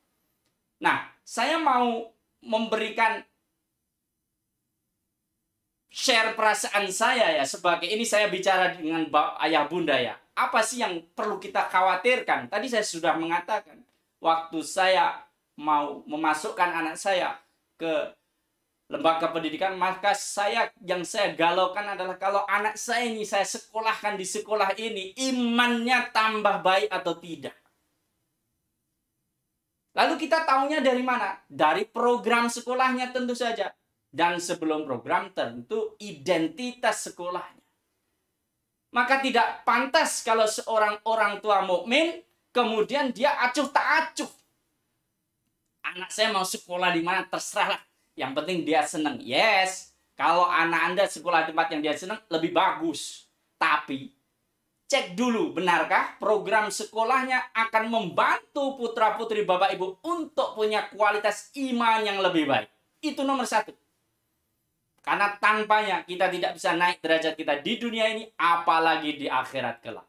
Nah, saya mau memberikan share perasaan saya ya, sebagai ini saya bicara dengan ayah bunda ya. Apa sih yang perlu kita khawatirkan? Tadi saya sudah mengatakan, waktu saya mau memasukkan anak saya ke lembaga pendidikan, maka yang saya galaukan adalah kalau anak saya ini saya sekolahkan di sekolah ini, imannya tambah baik atau tidak. Lalu kita tahunya dari mana? Dari program sekolahnya tentu saja. Dan sebelum program tentu identitas sekolahnya. Maka tidak pantas kalau seorang orang tua mukmin kemudian dia acuh tak acuh. Anak saya mau sekolah di mana terserahlah. Yang penting dia senang. Yes, kalau anak Anda sekolah di tempat yang dia senang lebih bagus. Tapi cek dulu, benarkah program sekolahnya akan membantu putra-putri bapak ibu untuk punya kualitas iman yang lebih baik. Itu nomor satu. Karena tanpanya kita tidak bisa naik derajat kita di dunia ini, apalagi di akhirat kelak.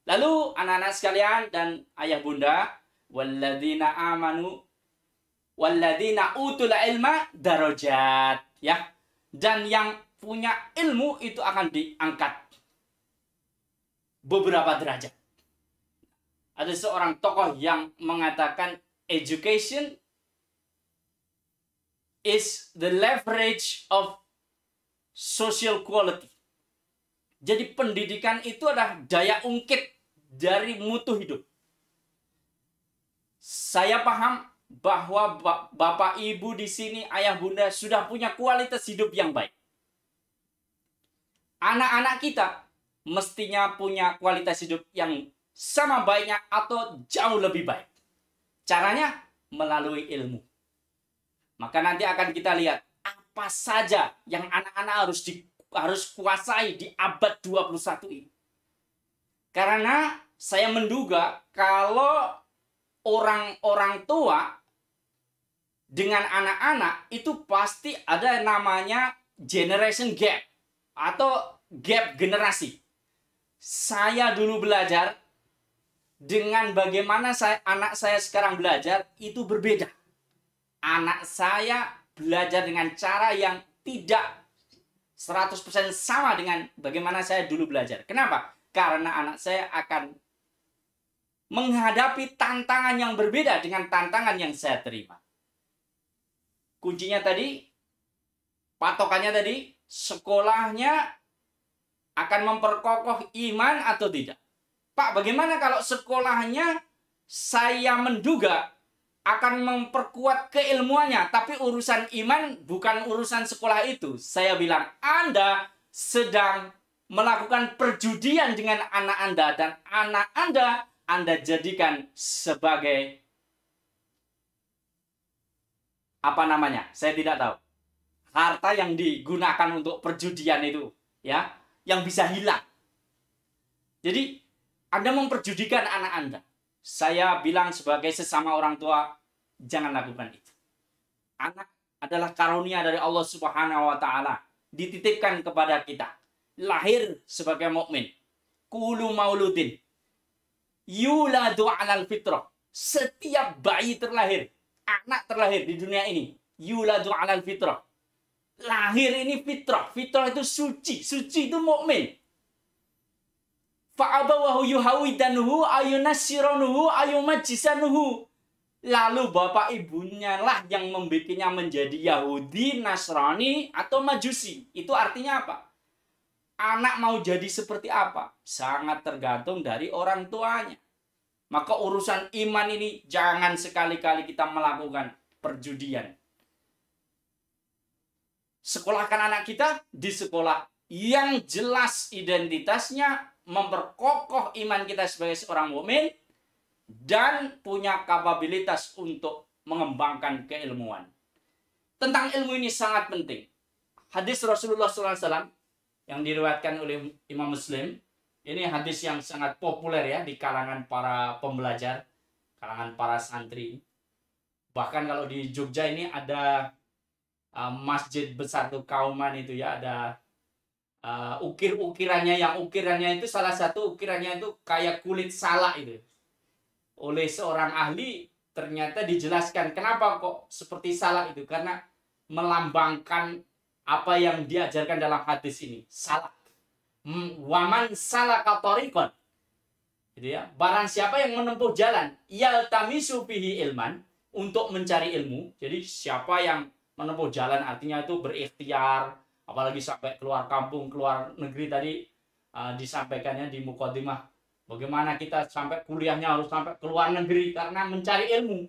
Lalu anak-anak sekalian dan ayah bunda, walladzina amanu walladzina utul ilma darajat, ya. Dan yang punya ilmu itu akan diangkat beberapa derajat. Ada seorang tokoh yang mengatakan education is the leverage of social quality. Jadi pendidikan itu adalah daya ungkit dari mutu hidup. Saya paham bahwa bapak ibu di sini, ayah bunda sudah punya kualitas hidup yang baik. Anak-anak kita mestinya punya kualitas hidup yang sama baiknya atau jauh lebih baik. Caranya melalui ilmu. Maka nanti akan kita lihat apa saja yang anak-anak harus kuasai di abad 21 ini. Karena saya menduga kalau orang-orang tua dengan anak-anak itu pasti ada namanya generation gap atau gap generasi. Saya dulu belajar dengan bagaimana anak saya sekarang belajar itu berbeda. Anak saya belajar dengan cara yang tidak 100% sama dengan bagaimana saya dulu belajar. Kenapa? Karena anak saya akan menghadapi tantangan yang berbeda dengan tantangan yang saya terima. Kuncinya tadi, patokannya tadi, sekolahnya akan memperkokoh iman atau tidak. Pak, bagaimana kalau sekolahnya saya menduga akan memperkuat keilmuannya, tapi urusan iman bukan urusan sekolah itu. Saya bilang, Anda sedang melakukan perjudian dengan anak Anda, dan anak Anda jadikan sebagai apa namanya? Saya tidak tahu. Harta yang digunakan untuk perjudian itu, ya, yang bisa hilang. Jadi, Anda memperjudikan anak Anda. Saya bilang sebagai sesama orang tua, jangan lakukan itu. Anak adalah karunia dari Allah Subhanahu wa taala, dititipkan kepada kita. Lahir sebagai mukmin. Kullu mauludin yuladu 'alal fitrah. Setiap bayi terlahir, anak terlahir di dunia ini, yuladu 'alal fitrah. Lahir ini fitrah. Fitrah itu suci. Suci itu mukmin. Fa'abawahu yuhawidanuhu ayunassironuhu ayumajjisanuhu. Lalu bapak ibunya lah yang membikinnya menjadi Yahudi, Nasrani, atau Majusi. Itu artinya apa? Anak mau jadi seperti apa? Sangat tergantung dari orang tuanya. Maka urusan iman ini jangan sekali-kali kita melakukan perjudian. Sekolahkan anak kita di sekolah yang jelas identitasnya, memperkokoh iman kita sebagai seorang mukmin, dan punya kapabilitas untuk mengembangkan keilmuan. Tentang ilmu ini sangat penting. Hadis Rasulullah SAW yang diriwayatkan oleh Imam Muslim, ini hadis yang sangat populer ya di kalangan para pembelajar, kalangan para santri. Bahkan kalau di Jogja ini ada masjid besar tuh Kauman itu ya, ada ukir-ukirannya, yang ukirannya itu salah satu ukirannya itu kayak kulit salak itu. Oleh seorang ahli ternyata dijelaskan kenapa kok seperti salak itu, karena melambangkan apa yang diajarkan dalam hadis ini, salak. Waman salaka tariqan, gitu ya, barang siapa yang menempuh jalan yaltamisu fihi ilman, untuk mencari ilmu. Jadi siapa yang menempuh jalan artinya itu berikhtiar, apalagi sampai keluar kampung, keluar negeri tadi disampaikannya di mukadimah. Bagaimana kita sampai kuliahnya harus sampai ke luar negeri karena mencari ilmu.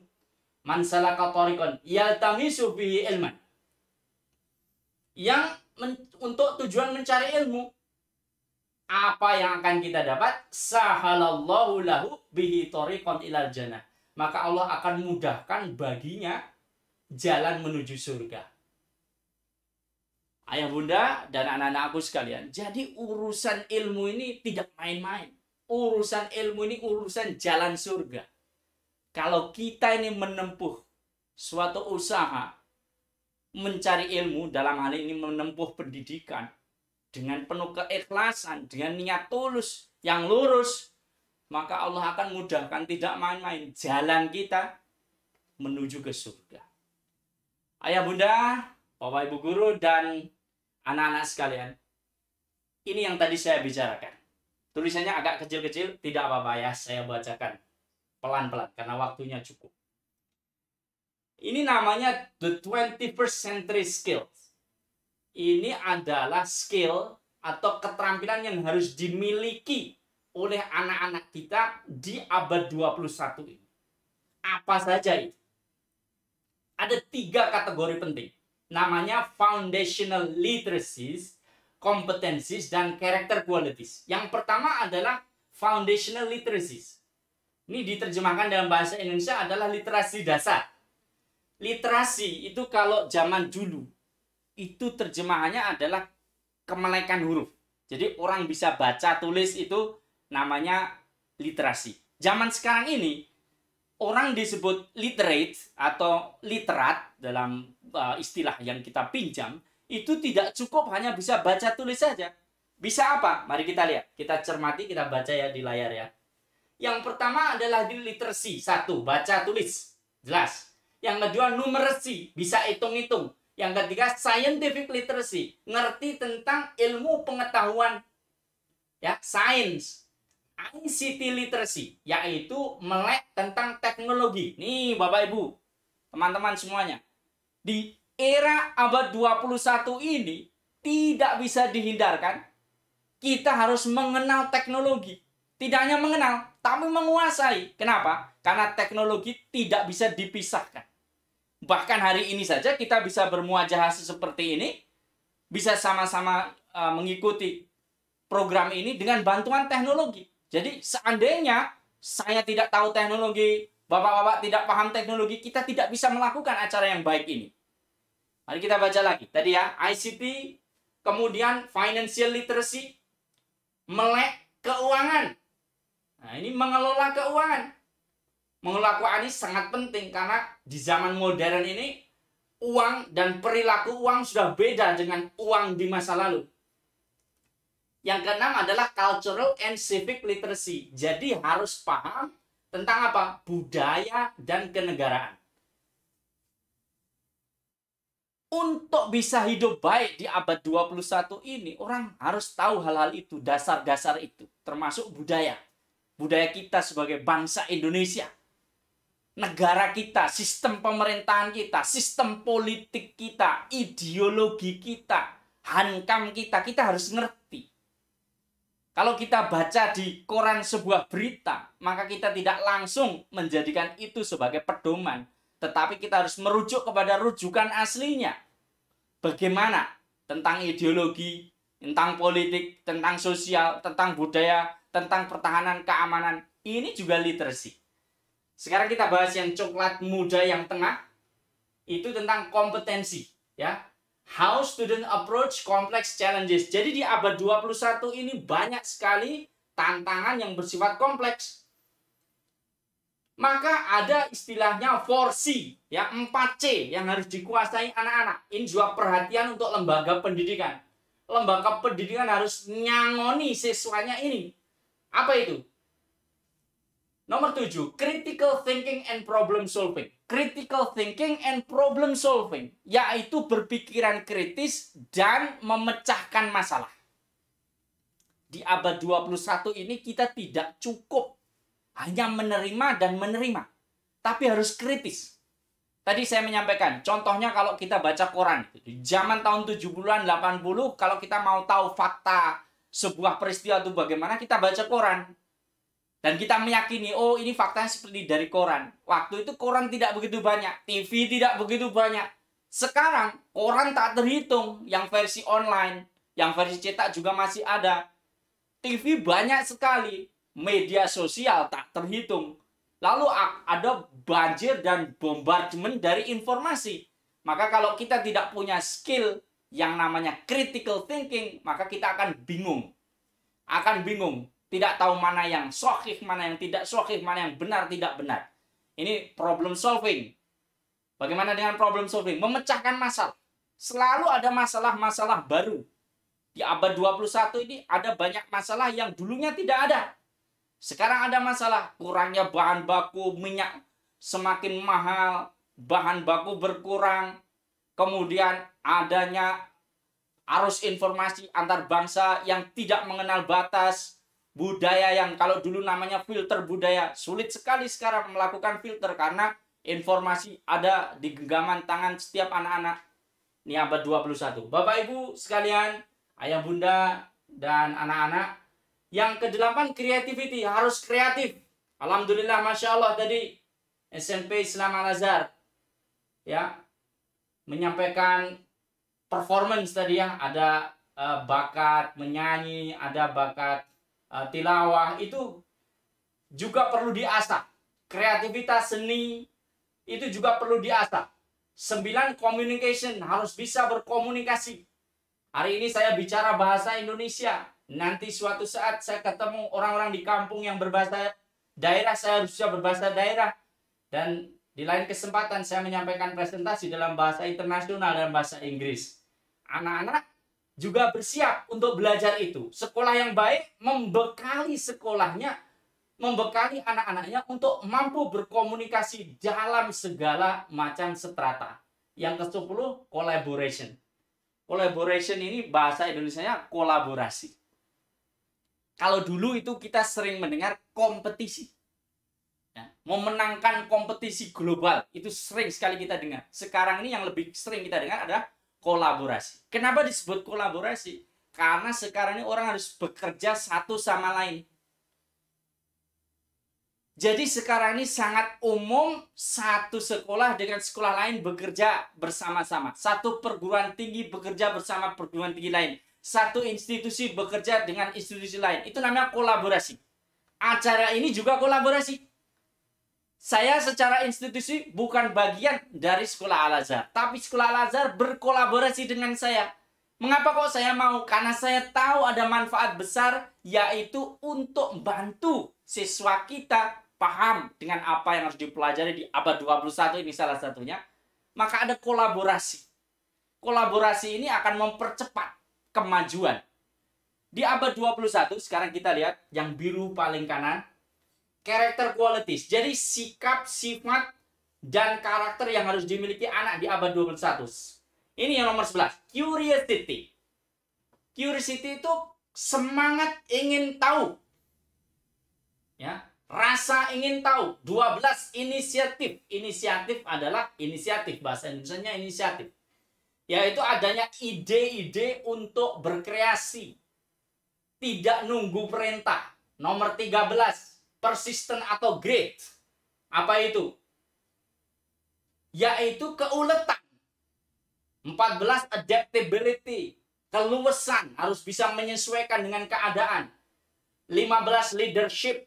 Man salaka tariqan yaltamisu bihi ilman. Yang untuk tujuan mencari ilmu, apa yang akan kita dapat? Sahalallahu lahu bihi tariqan ilal jannah. Maka Allah akan mudahkan baginya jalan menuju surga. Ayah bunda dan anak-anakku sekalian, jadi urusan ilmu ini tidak main-main. Urusan ilmu ini urusan jalan surga. Kalau kita ini menempuh suatu usaha mencari ilmu, dalam hal ini menempuh pendidikan dengan penuh keikhlasan, dengan niat tulus yang lurus, maka Allah akan mudahkan, tidak main-main, jalan kita menuju ke surga. Ayah bunda, bapak ibu guru, dan anak-anak sekalian, ini yang tadi saya bicarakan. Tulisannya agak kecil-kecil, tidak apa-apa ya, saya bacakan pelan-pelan karena waktunya cukup. Ini namanya the 21st century skills. Ini adalah skill atau keterampilan yang harus dimiliki oleh anak-anak kita di abad 21 ini. Apa saja itu? Ada 3 kategori penting. Namanya foundational literacies, competencies, dan character qualities. Yang pertama adalah foundational literacies. Ini diterjemahkan dalam bahasa Indonesia adalah literasi dasar. Literasi itu kalau zaman dulu, itu terjemahannya adalah kemelekan huruf. Jadi orang bisa baca, tulis, itu namanya literasi. Zaman sekarang ini, orang disebut literate atau literat dalam istilah yang kita pinjam, itu tidak cukup hanya bisa baca tulis saja. Bisa apa? Mari kita lihat. Kita cermati, kita baca ya di layar ya. Yang pertama adalah di literacy. 1, baca tulis. Jelas. Yang kedua numeracy, bisa hitung-hitung. Yang ketiga scientific literacy, ngerti tentang ilmu pengetahuan ya, sains. ICT literacy, yaitu melek tentang teknologi. Nih Bapak Ibu, teman-teman semuanya. Di era abad 21 ini, tidak bisa dihindarkan, kita harus mengenal teknologi. Tidak hanya mengenal, tapi menguasai. Kenapa? Karena teknologi tidak bisa dipisahkan. Bahkan hari ini saja kita bisa bermuajah seperti ini, bisa sama-sama mengikuti program ini dengan bantuan teknologi. Jadi seandainya saya tidak tahu teknologi, Bapak-bapak tidak paham teknologi, kita tidak bisa melakukan acara yang baik ini. Mari kita baca lagi. Tadi ya, ICT, kemudian financial literacy, melek keuangan. Nah, ini mengelola keuangan. Mengelola keuangan ini sangat penting karena di zaman modern ini uang dan perilaku uang sudah beda dengan uang di masa lalu. Yang keenam adalah cultural and civic literacy. Jadi harus paham tentang apa? Budaya dan kenegaraan. Untuk bisa hidup baik di abad 21 ini, orang harus tahu hal-hal itu, dasar-dasar itu, termasuk budaya. Budaya kita sebagai bangsa Indonesia. Negara kita, sistem pemerintahan kita, sistem politik kita, ideologi kita, hankam kita harus ngerti. Kalau kita baca di koran sebuah berita, maka kita tidak langsung menjadikan itu sebagai pedoman. Tetapi kita harus merujuk kepada rujukan aslinya. Bagaimana tentang ideologi, tentang politik, tentang sosial, tentang budaya, tentang pertahanan keamanan. Ini juga literasi. Sekarang kita bahas yang coklat muda yang tengah. Itu tentang kompetensi. Ya. How student approach complex challenges. Jadi di abad 21 ini banyak sekali tantangan yang bersifat kompleks. Maka ada istilahnya 4C, ya 4C yang harus dikuasai anak-anak. Ini juga perhatian untuk lembaga pendidikan. Lembaga pendidikan harus nyangoni siswanya ini. Apa itu? Nomor 7, critical thinking and problem solving. Critical thinking and problem solving, yaitu berpikiran kritis dan memecahkan masalah. Di abad 21 ini kita tidak cukup hanya menerima dan menerima, tapi harus kritis. Tadi saya menyampaikan, contohnya kalau kita baca koran, di zaman tahun 70-an, 80, kalau kita mau tahu fakta sebuah peristiwa itu bagaimana, kita baca koran. Dan kita meyakini, oh ini faktanya seperti dari koran. Waktu itu koran tidak begitu banyak, TV tidak begitu banyak. Sekarang koran tak terhitung, yang versi online, yang versi cetak juga masih ada. TV banyak sekali, media sosial tak terhitung. Lalu ada banjir dan bombardemen dari informasi. Maka kalau kita tidak punya skill yang namanya critical thinking, maka kita akan bingung. Tidak tahu mana yang sahih, mana yang tidak sahih, mana yang benar, tidak benar. Ini problem solving. Bagaimana dengan problem solving? Memecahkan masalah. Selalu ada masalah-masalah baru. Di abad 21 ini ada banyak masalah yang dulunya tidak ada. Sekarang ada masalah. Kurangnya bahan baku, minyak semakin mahal, bahan baku berkurang. Kemudian adanya arus informasi antar bangsa yang tidak mengenal batas. Budaya yang kalau dulu namanya filter budaya, sulit sekali sekarang melakukan filter karena informasi ada di genggaman tangan setiap anak-anak. Ini abad 21. Bapak Ibu sekalian, ayah bunda dan anak-anak, yang ke-8 creativity, harus kreatif. Alhamdulillah, Masya Allah tadi SMP Islam Al-Azhar ya menyampaikan performance tadi ya, ada bakat menyanyi, ada bakat tilawah, itu juga perlu diasah. Kreativitas seni itu juga perlu diasah. 9, communication, harus bisa berkomunikasi. Hari ini saya bicara bahasa Indonesia. Nanti suatu saat saya ketemu orang-orang di kampung yang berbahasa daerah, saya harus bisa berbahasa daerah. Dan di lain kesempatan saya menyampaikan presentasi dalam bahasa internasional dan bahasa Inggris. Anak-anak juga bersiap untuk belajar itu. Sekolah yang baik membekali sekolahnya, membekali anak-anaknya untuk mampu berkomunikasi dalam segala macam strata. Yang ke-10, collaboration. Collaboration ini bahasa Indonesianya kolaborasi. Kalau dulu itu kita sering mendengar kompetisi. Ya, memenangkan kompetisi global, itu sering sekali kita dengar. Sekarang ini yang lebih sering kita dengar adalah kolaborasi. Kenapa disebut kolaborasi? Karena sekarang ini orang harus bekerja satu sama lain. Jadi sekarang ini sangat umum satu sekolah dengan sekolah lain bekerja bersama-sama. Satu perguruan tinggi bekerja bersama perguruan tinggi lain. Satu institusi bekerja dengan institusi lain. Itu namanya kolaborasi. Acara ini juga kolaborasi. Saya secara institusi bukan bagian dari sekolah Al-Azhar. Tapi sekolah Al-Azhar berkolaborasi dengan saya. Mengapa kok saya mau? Karena saya tahu ada manfaat besar, yaitu untuk membantu siswa kita paham dengan apa yang harus dipelajari di abad 21 ini salah satunya. Maka ada kolaborasi. Kolaborasi ini akan mempercepat kemajuan. Di abad 21, sekarang kita lihat yang biru paling kanan, character qualities. Jadi sikap, sifat, dan karakter yang harus dimiliki anak di abad 21. Ini yang nomor 11. Curiosity. Curiosity itu semangat ingin tahu. Ya, rasa ingin tahu. 12, inisiatif. Inisiatif adalah inisiatif. Bahasa Indonesianya inisiatif. Yaitu adanya ide-ide untuk berkreasi. Tidak nunggu perintah. Nomor 13. Persistent atau great. Apa itu? Yaitu keuletan. 14. Adaptability. Keluasan. Harus bisa menyesuaikan dengan keadaan. 15. Leadership.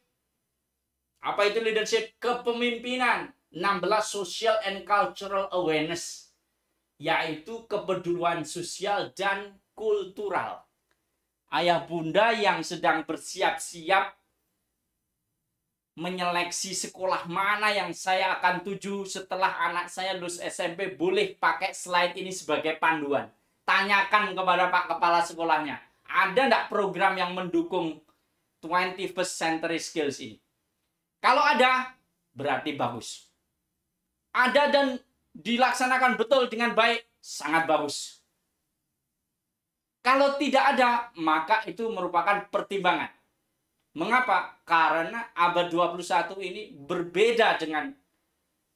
Apa itu leadership? Kepemimpinan. 16. Social and cultural awareness. Yaitu kepedulian sosial dan kultural. Ayah bunda yang sedang bersiap-siap menyeleksi sekolah mana yang saya akan tuju setelah anak saya lulus SMP, boleh pakai slide ini sebagai panduan. Tanyakan kepada Pak Kepala sekolahnya, ada enggak program yang mendukung 21st century skills ini? Kalau ada, berarti bagus. Ada dan dilaksanakan betul dengan baik, sangat bagus. Kalau tidak ada, maka itu merupakan pertimbangan. Mengapa? Karena abad 21 ini berbeda dengan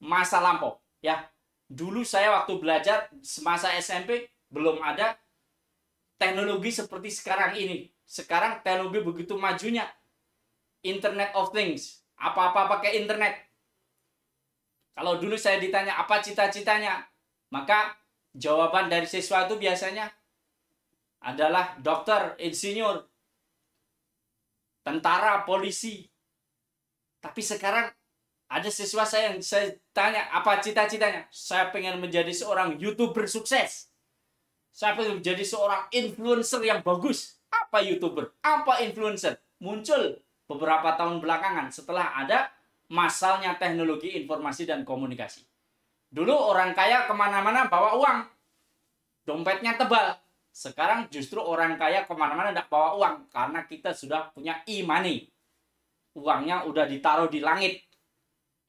masa lampau. Ya, dulu saya waktu belajar semasa SMP belum ada teknologi seperti sekarang ini. Sekarang teknologi begitu majunya. Internet of Things. Apa-apa pakai internet. Kalau dulu saya ditanya apa cita-citanya, maka jawaban dari siswa itu biasanya adalah dokter, insinyur, tentara, polisi. Tapi sekarang ada siswa saya yang saya tanya, apa cita-citanya? Saya pengen menjadi seorang YouTuber sukses. Saya pengen menjadi seorang influencer yang bagus. Apa YouTuber? Apa influencer? Muncul beberapa tahun belakangan setelah ada masalnya teknologi informasi dan komunikasi. Dulu orang kaya kemana-mana bawa uang. Dompetnya tebal. Sekarang justru orang kaya kemana-mana tidak bawa uang. Karena kita sudah punya e-money. Uangnya udah ditaruh di langit.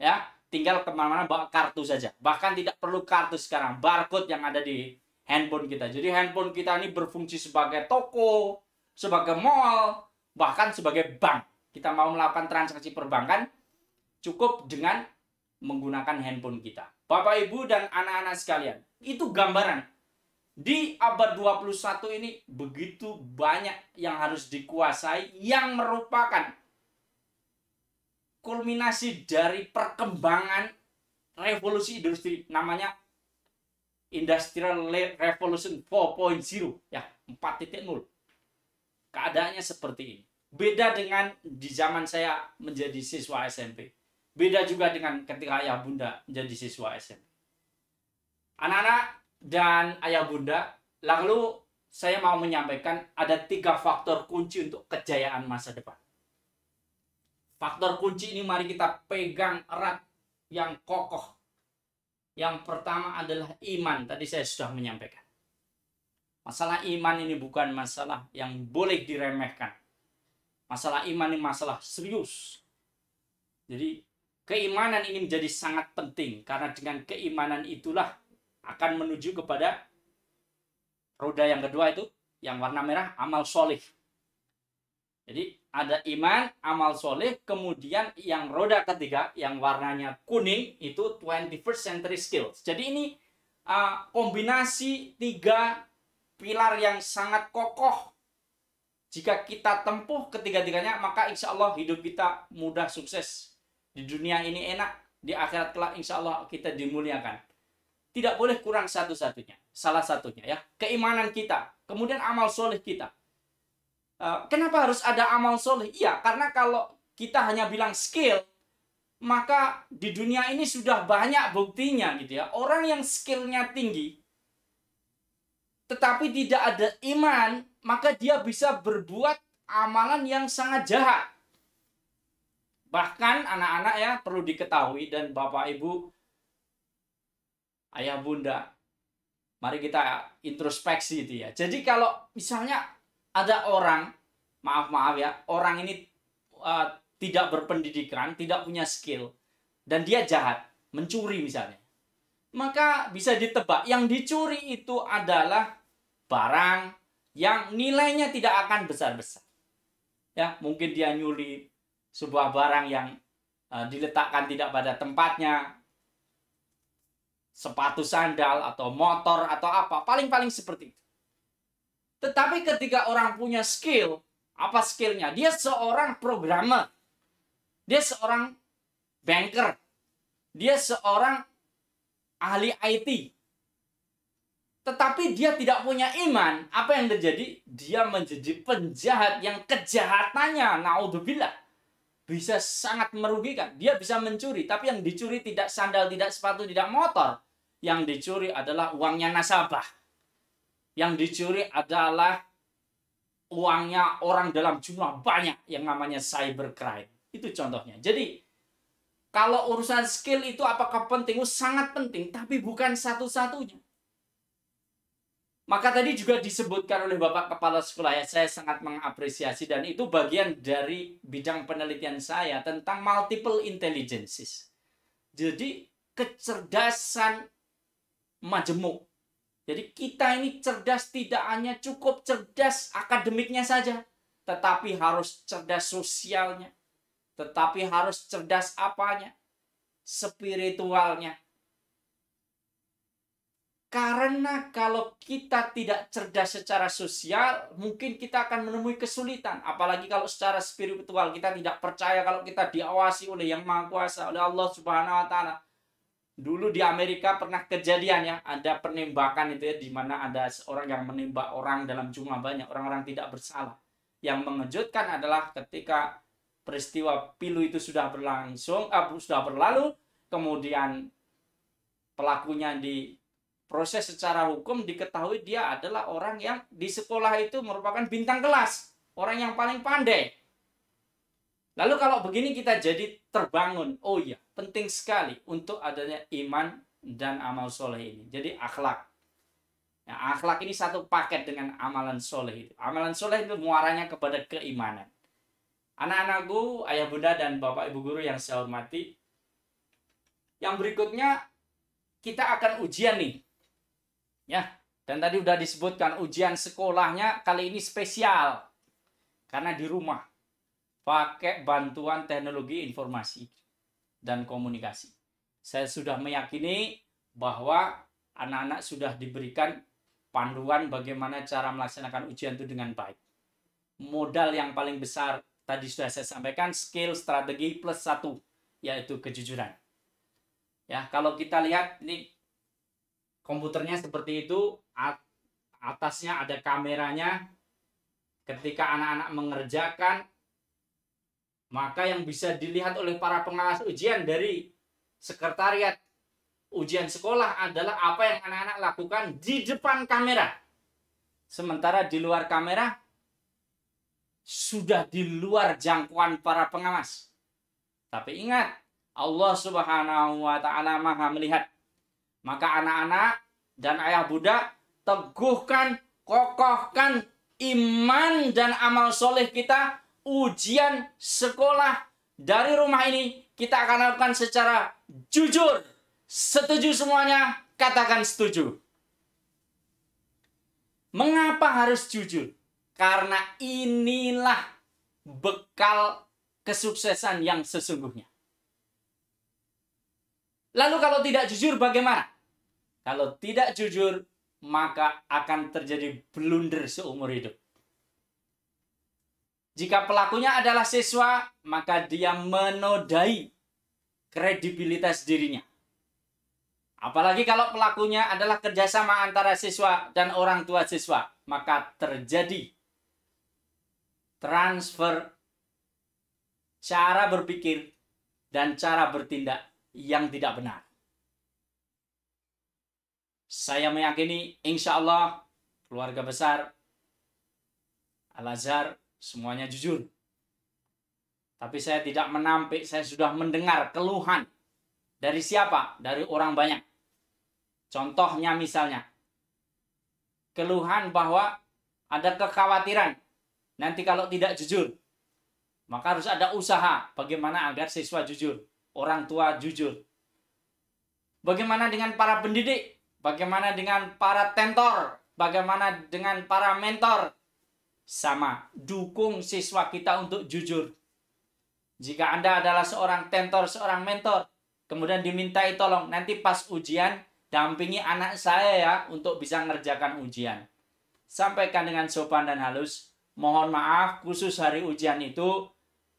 Ya, tinggal kemana-mana bawa kartu saja. Bahkan tidak perlu kartu sekarang. Barcode yang ada di handphone kita. Jadi handphone kita ini berfungsi sebagai toko, sebagai mall, bahkan sebagai bank. Kita mau melakukan transaksi perbankan, cukup dengan menggunakan handphone kita. Bapak, Ibu, dan anak-anak sekalian. Itu gambaran. Di abad 21 ini begitu banyak yang harus dikuasai yang merupakan kulminasi dari perkembangan revolusi industri, namanya Industrial Revolution 4.0 ya, 4.0. Keadaannya seperti ini. Beda dengan di zaman saya menjadi siswa SMP. Beda juga dengan ketika ayah bunda menjadi siswa SMP. Anak-anak dan ayah bunda, lalu saya mau menyampaikan ada 3 faktor kunci untuk kejayaan masa depan. Faktor kunci ini mari kita pegang erat. yang kokoh. Yang pertama adalah iman. Tadi saya sudah menyampaikan. Masalah iman ini bukan masalah yang boleh diremehkan. Masalah iman ini masalah serius. Jadi keimanan ini menjadi sangat penting. Karena dengan keimanan itulah akan menuju kepada roda yang kedua itu, yang warna merah, amal soleh. Jadi ada iman, amal soleh, kemudian yang roda ketiga, yang warnanya kuning, itu 21st century skills. Jadi ini kombinasi 3 pilar yang sangat kokoh. Jika kita tempuh ketiga-tiganya, maka insya Allah hidup kita mudah, sukses. Di dunia ini enak, di akhirat kelak insya Allah kita dimuliakan. Tidak boleh kurang satu-satunya. Salah satunya ya, keimanan kita, kemudian amal soleh kita. Kenapa harus ada amal soleh? Iya, karena kalau kita hanya bilang skill, maka di dunia ini sudah banyak buktinya gitu ya. Orang yang skillnya tinggi, tetapi tidak ada iman, maka dia bisa berbuat amalan yang sangat jahat. Bahkan anak-anak ya perlu diketahui, dan bapak ibu, ayah bunda, mari kita introspeksi itu ya. Jadi kalau misalnya ada orang, maaf ya, orang ini tidak berpendidikan, tidak punya skill, dan dia jahat, mencuri misalnya. Maka bisa ditebak, yang dicuri itu adalah barang yang nilainya tidak akan besar-besar. Ya, mungkin dia nyuri sebuah barang yang diletakkan tidak pada tempatnya, sepatu sandal atau motor atau apa, paling-paling seperti itu. Tetapi ketika orang punya skill, apa skillnya? Dia seorang programmer, dia seorang banker, dia seorang ahli IT. Tetapi dia tidak punya iman, apa yang terjadi? Dia menjadi penjahat yang kejahatannya, naudzubillah, bisa sangat merugikan. Dia bisa mencuri, tapi yang dicuri tidak sandal, tidak sepatu, tidak motor. Yang dicuri adalah uangnya nasabah. Yang dicuri adalah uangnya orang dalam jumlah banyak, yang namanya cybercrime. Itu contohnya. Jadi, kalau urusan skill itu apakah penting? Sangat penting, tapi bukan satu-satunya. Maka tadi juga disebutkan oleh Bapak Kepala Sekolah, ya, saya sangat mengapresiasi, dan itu bagian dari bidang penelitian saya tentang multiple intelligences. Jadi, kecerdasan majemuk. Jadi kita ini cerdas tidak hanya cukup cerdas akademiknya saja, tetapi harus cerdas sosialnya, tetapi harus cerdas apanya? Spiritualnya. Karena kalau kita tidak cerdas secara sosial, mungkin kita akan menemui kesulitan. Apalagi kalau secara spiritual kita tidak percaya kalau kita diawasi oleh Yang Maha Kuasa, oleh Allah Subhanahu wa Ta'ala. Dulu di Amerika pernah kejadian ya, ada penembakan itu ya, di mana ada seorang yang menembak orang dalam jumlah banyak, orang-orang tidak bersalah. Yang mengejutkan adalah ketika peristiwa pilu itu sudah berlalu, kemudian pelakunya diproses secara hukum, diketahui dia adalah orang yang di sekolah itu merupakan bintang kelas, orang yang paling pandai. Lalu kalau begini kita jadi terbangun, oh iya, penting sekali untuk adanya iman dan amal soleh ini. Jadi akhlak. Nah, akhlak ini satu paket dengan amalan soleh itu. Amalan soleh itu muaranya kepada keimanan. Anak-anakku, ayah bunda dan bapak ibu guru yang saya hormati, yang berikutnya kita akan ujian nih. Ya, dan tadi udah disebutkan ujian sekolahnya kali ini spesial. Karena di rumah. Pakai bantuan teknologi informasi dan komunikasi. Saya sudah meyakini bahwa anak-anak sudah diberikan panduan bagaimana cara melaksanakan ujian itu dengan baik. Modal yang paling besar tadi sudah saya sampaikan, skill, strategi plus 1, yaitu kejujuran. Ya, kalau kita lihat ini komputernya seperti itu, atasnya ada kameranya. Ketika anak-anak mengerjakan, maka yang bisa dilihat oleh para pengawas ujian dari sekretariat ujian sekolah adalah apa yang anak-anak lakukan di depan kamera. Sementara di luar kamera sudah di luar jangkauan para pengawas. Tapi ingat, Allah Subhanahu wa taala Maha melihat. Maka anak-anak dan ayah bunda, teguhkan, kokohkan iman dan amal soleh kita. Ujian sekolah dari rumah ini kita akan lakukan secara jujur. Setuju semuanya? Katakan setuju. Mengapa harus jujur? Karena inilah bekal kesuksesan yang sesungguhnya. Lalu kalau tidak jujur bagaimana? Kalau tidak jujur, maka akan terjadi blunder seumur hidup. Jika pelakunya adalah siswa, maka dia menodai kredibilitas dirinya. Apalagi kalau pelakunya adalah kerjasama antara siswa dan orang tua siswa, maka terjadi transfer cara berpikir dan cara bertindak yang tidak benar. Saya meyakini insya Allah keluarga besar Al-Azhar semuanya jujur. Tapi saya tidak menampik, saya sudah mendengar keluhan. Dari siapa? Dari orang banyak. Contohnya misalnya, keluhan bahwa ada kekhawatiran. Nanti kalau tidak jujur, maka harus ada usaha bagaimana agar siswa jujur, orang tua jujur. Bagaimana dengan para pendidik? Bagaimana dengan para tentor? Bagaimana dengan para mentor? Sama, dukung siswa kita untuk jujur. Jika Anda adalah seorang tentor, seorang mentor, kemudian dimintai tolong, nanti pas ujian, dampingi anak saya ya, untuk bisa ngerjakan ujian. Sampaikan dengan sopan dan halus, mohon maaf, khusus hari ujian itu,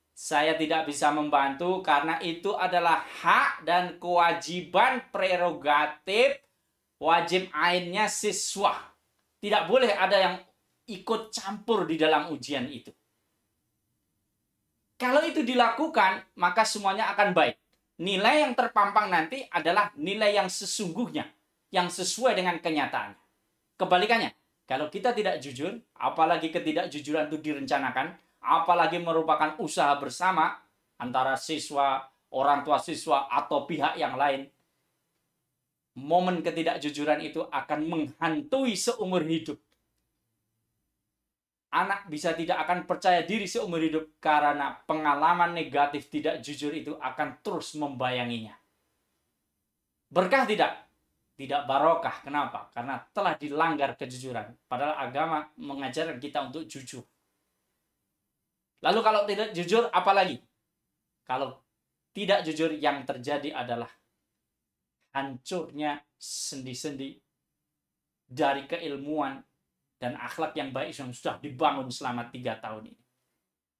saya tidak bisa membantu, karena itu adalah hak dan kewajiban prerogatif, wajib ainnya siswa. Tidak boleh ada yang ikut campur di dalam ujian itu. Kalau itu dilakukan, maka semuanya akan baik. Nilai yang terpampang nanti adalah nilai yang sesungguhnya, yang sesuai dengan kenyataannya. Kebalikannya, kalau kita tidak jujur, apalagi ketidakjujuran itu direncanakan, apalagi merupakan usaha bersama antara siswa, orang tua siswa, atau pihak yang lain, momen ketidakjujuran itu akan menghantui seumur hidup. Anak bisa tidak akan percaya diri seumur hidup karena pengalaman negatif tidak jujur itu akan terus membayanginya. Berkah tidak? Tidak barokah. Kenapa? Karena telah dilanggar kejujuran. Padahal agama mengajarkan kita untuk jujur. Lalu kalau tidak jujur, apalagi? Kalau tidak jujur, yang terjadi adalah hancurnya sendi-sendi dari keilmuan dan akhlak yang baik yang sudah dibangun selama 3 tahun ini.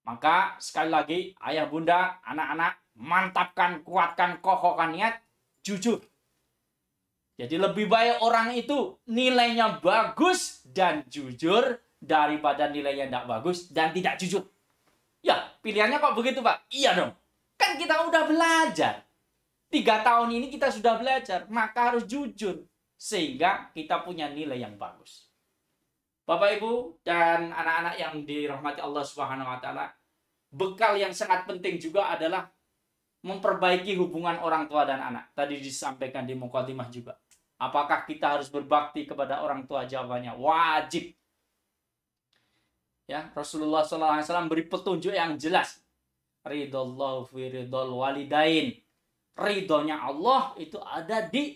Maka sekali lagi, ayah bunda, anak-anak, mantapkan, kuatkan, kokohkan niat, jujur. Jadi lebih baik orang itu nilainya bagus dan jujur daripada nilainya tidak bagus dan tidak jujur. Ya, pilihannya kok begitu Pak? Iya dong. Kan kita udah belajar. 3 tahun ini kita sudah belajar, maka harus jujur. Sehingga kita punya nilai yang bagus. Bapak Ibu dan anak-anak yang dirahmati Allah Subhanahu wa taala, bekal yang sangat penting juga adalah memperbaiki hubungan orang tua dan anak. Tadi disampaikan di mukadimah juga. Apakah kita harus berbakti kepada orang tua? Jawabannya wajib. Ya, Rasulullah SAW beri petunjuk yang jelas. Ridallahu fi ridal walidain. Ridhonya Allah itu ada di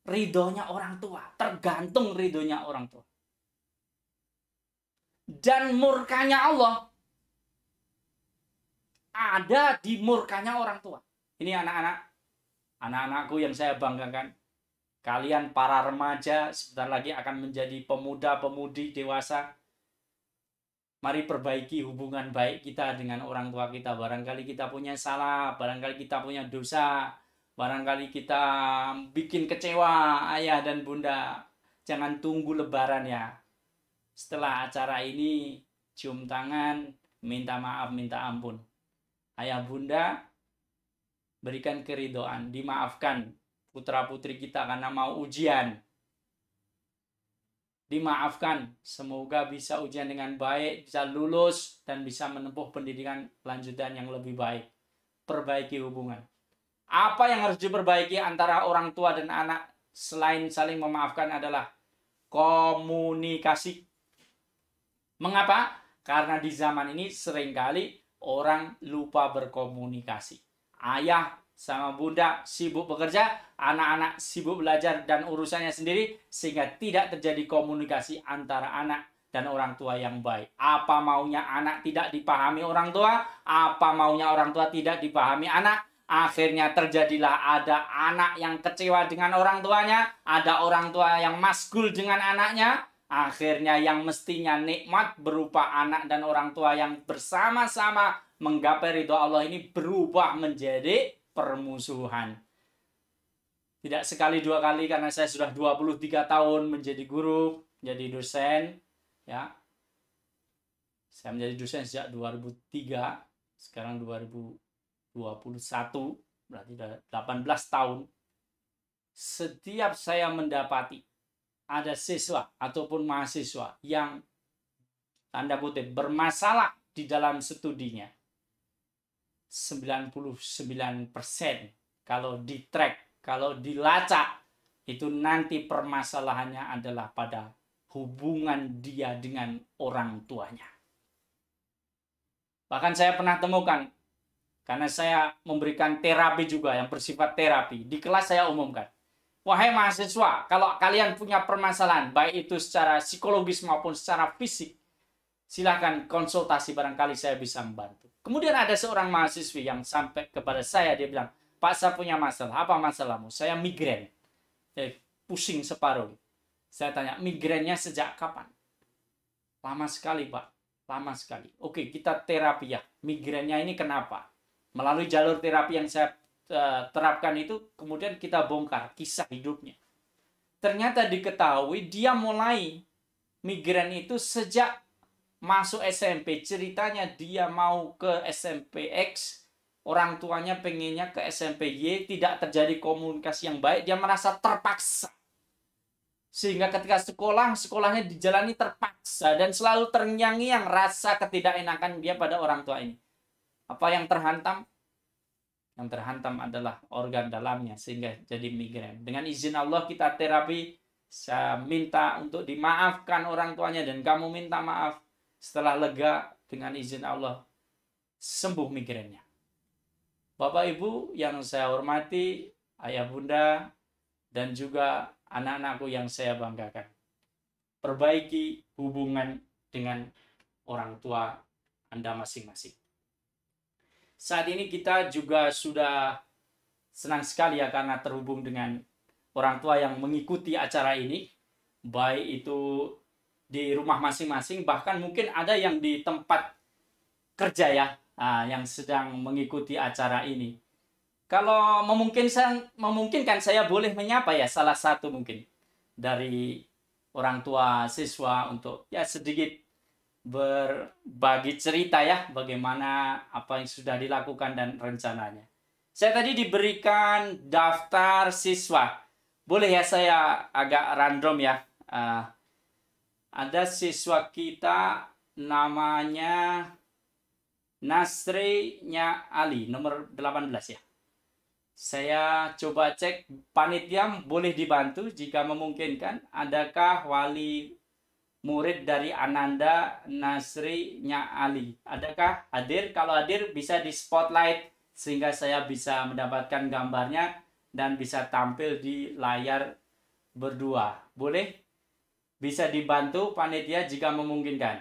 ridhonya orang tua. Tergantung ridhonya orang tua. Dan murkanya Allah ada di murkanya orang tua. Ini anak-anak, anak-anakku yang saya banggakan. Kalian para remaja sebentar lagi akan menjadi pemuda-pemudi dewasa. Mari perbaiki hubungan baik kita dengan orang tua kita. Barangkali kita punya salah, barangkali kita punya dosa, barangkali kita bikin kecewa ayah dan bunda. Jangan tunggu lebaran ya. Setelah acara ini, cium tangan, minta maaf, minta ampun. Ayah bunda, berikan keridhaan, dimaafkan putra-putri kita karena mau ujian. Dimaafkan, semoga bisa ujian dengan baik, bisa lulus, dan bisa menempuh pendidikan lanjutan yang lebih baik. perbaiki hubungan. Apa yang harus diperbaiki antara orang tua dan anak selain saling memaafkan adalah komunikasi. Mengapa? Karena di zaman ini seringkali orang lupa berkomunikasi. Ayah sama bunda sibuk bekerja, anak-anak sibuk belajar dan urusannya sendiri, sehingga tidak terjadi komunikasi antara anak dan orang tua yang baik. Apa maunya anak tidak dipahami orang tua, apa maunya orang tua tidak dipahami anak. Akhirnya terjadilah ada anak yang kecewa dengan orang tuanya, ada orang tua yang masgul dengan anaknya. Akhirnya yang mestinya nikmat berupa anak dan orang tua yang bersama-sama menggapai ridho Allah ini berubah menjadi permusuhan. Tidak sekali dua kali, karena saya sudah 23 tahun menjadi guru, menjadi dosen, ya. Saya menjadi dosen sejak 2003, sekarang 2021, berarti sudah 18 tahun. Setiap saya mendapati ada siswa ataupun mahasiswa yang tanda kutip bermasalah di dalam studinya, 99% kalau di-track, kalau dilacak, itu nanti permasalahannya adalah pada hubungan dia dengan orang tuanya. Bahkan saya pernah temukan, karena saya memberikan terapi juga yang bersifat terapi, di kelas saya umumkan, wahai mahasiswa, kalau kalian punya permasalahan, baik itu secara psikologis maupun secara fisik, silakan konsultasi, barangkali saya bisa membantu. Kemudian ada seorang mahasiswi yang sampai kepada saya, dia bilang, Pak, saya punya masalah. Apa masalahmu? Saya migrain. Pusing separuh. Saya tanya, migrennya sejak kapan? Lama sekali, Pak. Lama sekali. Oke, kita terapi ya. Migrennya ini kenapa? Melalui jalur terapi yang saya terapkan itu, kemudian kita bongkar kisah hidupnya. Ternyata diketahui dia mulai migren itu sejak masuk SMP. Ceritanya dia mau ke SMP X, orang tuanya pengennya ke SMP Y, tidak terjadi komunikasi yang baik, dia merasa terpaksa. Sehingga ketika sekolahnya dijalani terpaksa dan selalu terngiang-ngiang rasa ketidakenakan dia pada orang tua ini. Apa yang terhantam? Yang terhantam adalah organ dalamnya, sehingga jadi migren. Dengan izin Allah kita terapi, saya minta untuk dimaafkan orang tuanya dan kamu minta maaf. Setelah lega, dengan izin Allah sembuh migrennya. Bapak Ibu yang saya hormati, ayah bunda, dan juga anak-anakku yang saya banggakan. Perbaiki hubungan dengan orang tua Anda masing-masing. Saat ini kita juga sudah senang sekali ya, karena terhubung dengan orang tua yang mengikuti acara ini, baik itu di rumah masing-masing, bahkan mungkin ada yang di tempat kerja ya, yang sedang mengikuti acara ini. Kalau memungkinkan saya boleh menyapa ya salah satu mungkin dari orang tua siswa untuk ya sedikit berbagi cerita ya, bagaimana apa yang sudah dilakukan dan rencananya. Saya tadi diberikan daftar siswa. Boleh ya saya agak random ya. Ada siswa kita namanya Nasri Nya Ali, nomor 18 ya. Saya coba cek, panitia boleh dibantu jika memungkinkan. Adakah wali murid dari Ananda Nasri Nya Ali? Adakah hadir? Kalau hadir bisa di spotlight sehingga saya bisa mendapatkan gambarnya dan bisa tampil di layar berdua. Boleh? Bisa dibantu panitia jika memungkinkan.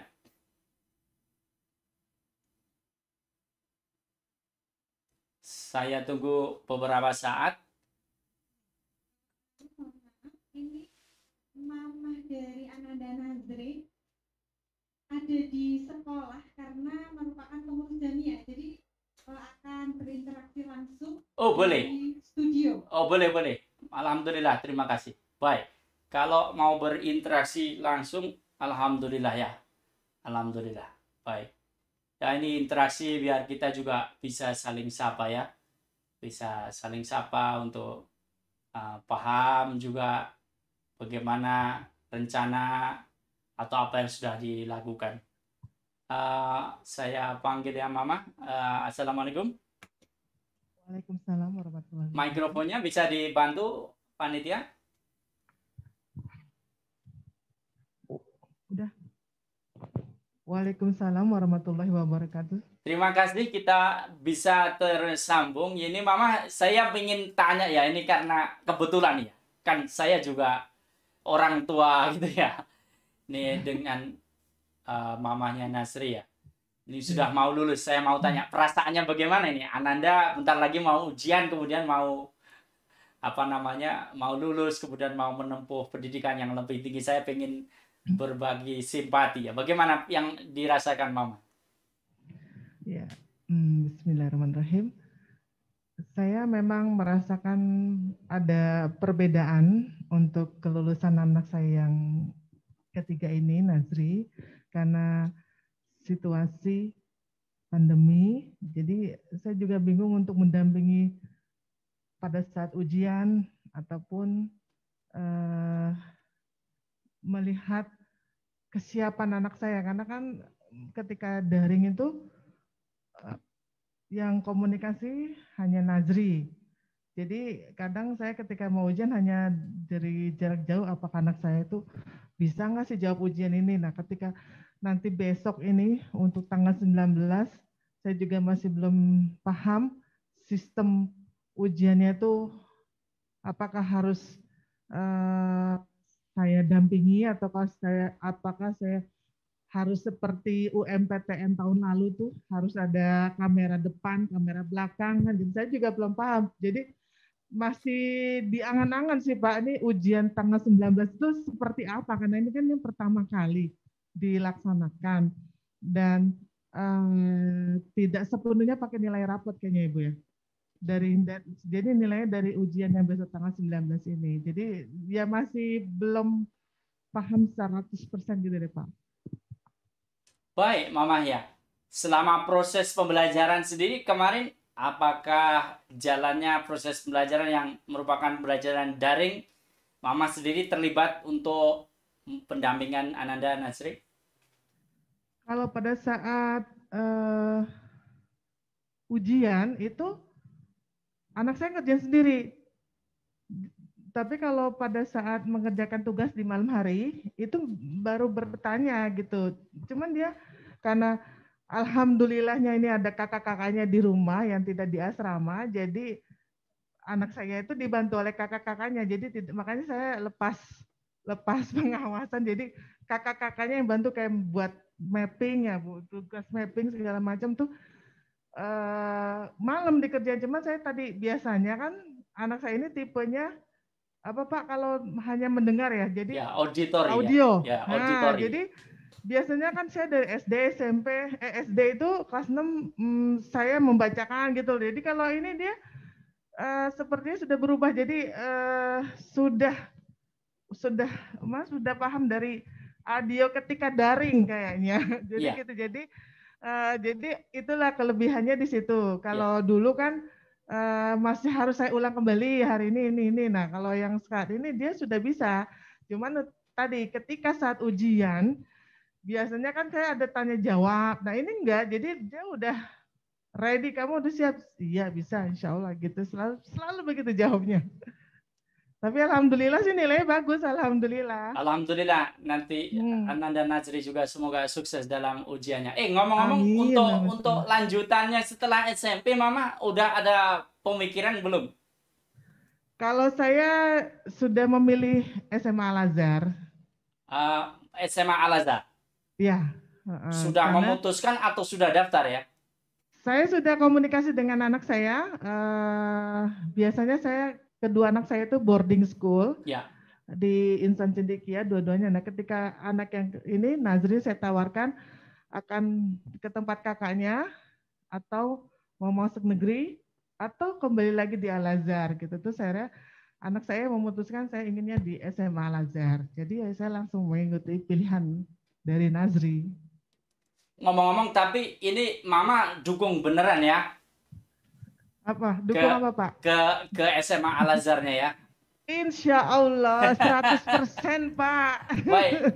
Saya tunggu beberapa saat. Ini mama dari Ananda Nazri ada di sekolah karena merupakan pengurus jamiah, jadi akan berinteraksi langsung. Oh boleh. Di studio. Oh boleh. Alhamdulillah, terima kasih. Baik. Kalau mau berinteraksi langsung, alhamdulillah ya. Alhamdulillah. Baik. Ya ini interaksi biar kita juga bisa saling sapa ya. Bisa saling sapa untuk paham juga bagaimana rencana atau apa yang sudah dilakukan. Saya panggil ya Mama. Assalamualaikum. Waalaikumsalam warahmatullahi wabarakatuh. Mikrofonnya bisa dibantu panitia? Udah. Waalaikumsalam warahmatullahi wabarakatuh. Terima kasih kita bisa tersambung. Ini Mama, saya ingin tanya ya, ini karena kebetulan ya. Kan saya juga orang tua gitu ya. Ini dengan mamahnya Nasri ya. Ini sudah mau lulus. Saya mau tanya perasaannya bagaimana ini? Ananda bentar lagi mau ujian, kemudian mau mau lulus, kemudian mau menempuh pendidikan yang lebih tinggi. Saya pengen berbagi simpati ya. Bagaimana yang dirasakan Mama? Ya, bismillahirrahmanirrahim. Saya memang merasakan ada perbedaan untuk kelulusan anak saya yang ketiga ini, Nazri, karena situasi pandemi. Jadi saya juga bingung untuk mendampingi pada saat ujian ataupun melihat kesiapan anak saya, karena kan ketika daring itu yang komunikasi hanya Nazri. Jadi kadang saya ketika mau ujian hanya dari jarak jauh, apakah anak saya itu bisa nggak sih jawab ujian ini. Nah ketika nanti besok ini untuk tanggal 19, saya juga masih belum paham sistem ujiannya itu apakah harus saya dampingi apakah saya harus seperti UMPTN tahun lalu tuh harus ada kamera depan, kamera belakang. Jadi saya juga belum paham. Jadi masih diangan-angan sih Pak, ini ujian tanggal 19 itu seperti apa? Karena ini kan yang pertama kali dilaksanakan dan tidak sepenuhnya pakai nilai rapot kayaknya Ibu ya. Jadi nilainya dari ujian yang besok tanggal 19 ini. Jadi ya masih belum paham 100% gitu deh Pak. Baik, Mama ya. Selama proses pembelajaran sendiri kemarin, apakah jalannya proses pembelajaran yang merupakan pembelajaran daring, Mama sendiri terlibat untuk pendampingan Ananda Nasri? Kalau pada saat ujian itu anak saya ngerjain sendiri. Tapi kalau pada saat mengerjakan tugas di malam hari itu baru bertanya gitu. Cuman dia karena alhamdulillahnya ini ada kakak-kakaknya di rumah yang tidak di asrama, jadi anak saya itu dibantu oleh kakak-kakaknya. Jadi makanya saya lepas pengawasan. Jadi kakak-kakaknya yang bantu kayak buat mapping ya, Bu, tugas mapping segala macam tuh malam dikerjain. Cuman saya tadi biasanya kan anak saya ini tipenya apa Pak kalau hanya mendengar ya, jadi ya, auditori audio. Ya, Nah, auditori. jadi biasanya kan saya dari SD, SMP, SD itu kelas 6 saya membacakan gitu. Jadi kalau ini dia sepertinya sudah berubah. Jadi sudah paham dari audio ketika daring kayaknya. Jadi gitu. Jadi itulah kelebihannya di situ. Kalau dulu kan masih harus saya ulang kembali hari ini. Nah, kalau yang saat ini dia sudah bisa. Cuman tadi ketika saat ujian, biasanya kan saya ada tanya jawab. Nah, ini enggak. Jadi dia udah ready, kamu udah siap? Iya, bisa insya Allah gitu. Selalu begitu jawabnya. Tapi alhamdulillah sih nilainya bagus, alhamdulillah. Alhamdulillah, nanti Ananda Nazri juga semoga sukses dalam ujiannya. Ngomong-ngomong, Amin, untuk lanjutannya setelah SMP, Mama udah ada pemikiran belum? Kalau saya sudah memilih SMA Al-Azhar. SMA Al-Azhar? Ya. Sudah memutuskan atau sudah daftar ya? Saya sudah komunikasi dengan anak saya. Biasanya kedua anak saya itu boarding school di Insan Cendekia dua-duanya. Nah, ketika anak yang ini Nazri saya tawarkan akan ke tempat kakaknya atau mau masuk negeri atau kembali lagi di Al-Azhar gitu. Terus anak saya memutuskan saya inginnya di SMA Al-Azhar. Jadi ya saya langsung mengikuti pilihan dari Nazri. Ngomong-ngomong, tapi ini Mama dukung beneran ya? Apa? Dukung apa Pak? Ke SMA Al-Azharnya ya? Insya Allah 100% Pak. Baik,